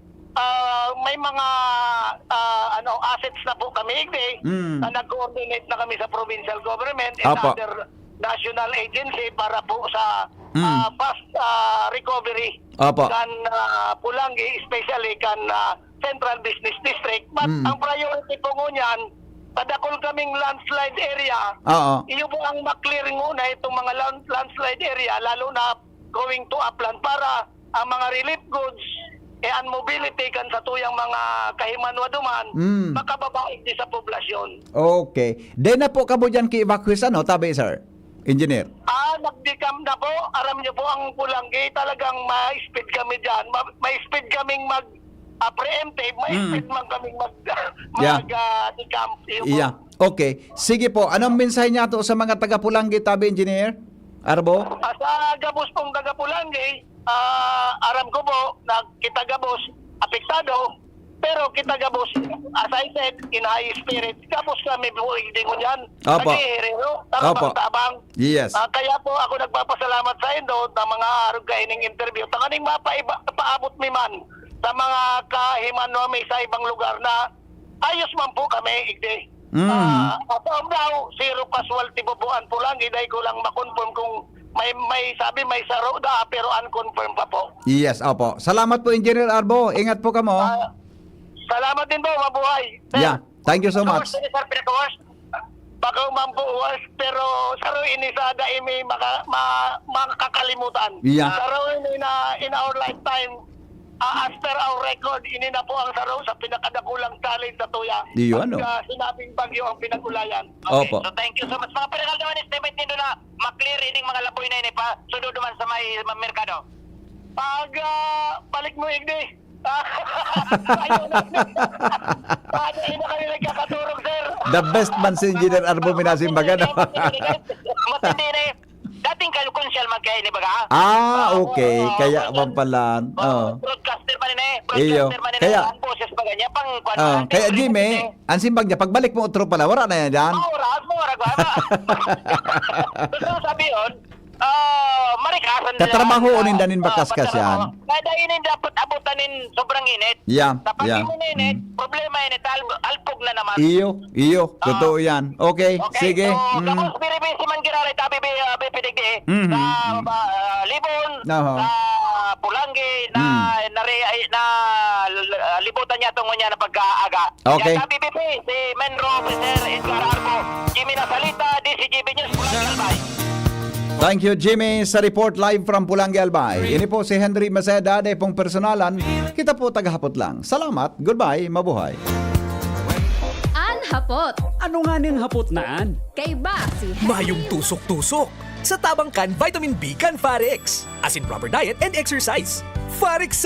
may mga assets na po kami na nag-coordinate na kami sa provincial government and other national agency para po sa fast recovery kan Pulangi, especially kan Central Business District. But ang priority po ngunyan, padakol kaming landslide area. Oo. Iyo po ang maklear muna itong mga landslide area, lalo na going to upland para ang mga relief goods and mobility kan sa tuyang mga kahimanwa duman, makababaig di sa poblasyon. Okay. Then na po kamo dyan ki-evacuate ano, tabi sir? Engineer. Nagdikam na po. Aram niyo po ang Pulanggi, talagang ma-speed kami dyan. Ma-speed kaming preemptive, ma-speed man kaming mag-decamp. Yeah. Okay. Sige po. Anong mensahe niya to sa mga taga-Pulanggi, tabi Engineer? Arbo? Sa gabos pong taga-Pulanggi, aram ko po na kita gabos apektado, pero kita gabos, as I said, in high spirit, gabos kami buhay din ko yan. Opo. Nag-iherero, Opo. tabang-tabang. Yes. Kaya po ako nagpapasalamat sa inyo na mga arog kaining interview. Tanganing paabot mi man sa mga kahimanwa may sa ibang lugar na ayos man po kami, igde. Upon now, zero casualty bubuan po lang, iday ko lang makonfirm kung may sabi may saro da pero unconfirmed pa po. Yes, opo. Salamat po Engineer Arbo. Ingat po kamo. Salamat din po, mabuhay. Yeah. Thank you so much. Sir, baka mambuwas, pero saro ini sa daimi makakalimutan. Yeah. Saro ini na in our lifetime, as per our record, ini na po ang saro sa pinakadakulang challenge sa tuya. Diyo, ano? Pagka sinabing bagyo ang pinagulayan. Okay, Opo. so thank you so much. Mga pinakal naman, estimate nito na maklear ining mga laboy na ini pa sunod naman sa may merkado. Pag balik mo, Igdi. Ayun na. Paano na kami nagkakaturog, sir? The best man si Engineer Arbo Minasimbaga. Matindi na eh. Dating kalukonsyal magkaya ni baga. Okay. Kaya man pala. Broadcaster man eh. Iyo. Broadcaster man Kaya, ang boses pa ganyan. kaya Jimmy, ang simbag niya, pagbalik mo utro pala, wala na yan dyan. Mura. Gusto sabi yun, marikasan Katrabaho unin danin bakaskas yan. Kada inin dapat abutan sobrang init. Yeah, Tapos yeah. mo init, problema init, alpog na naman. Iyo. Totoo yan. Okay, sige. Tapos biribisi man giraray tabi bipidigdi sa Libon, Oho. sa Pulanggi, na libutan niya tungo niya na pagkaaga. Okay. Yan tabi bipi, si Menro, Sir Edgar Arbo, Jimmy Nasalita, DCGB News, Pulanggi Albay. Thank you, Jimmy, sa report live from Pulanggi, Albay. Ini po si Henry Maceda, de pong personalan. Kita po tagahapot lang. Salamat, goodbye, mabuhay. Hapot. Ano nga ning hapot naan? Kay ba si Mayong tusok-tusok. Sa tabang kan, vitamin B kan Farex. As in proper diet and exercise. Farex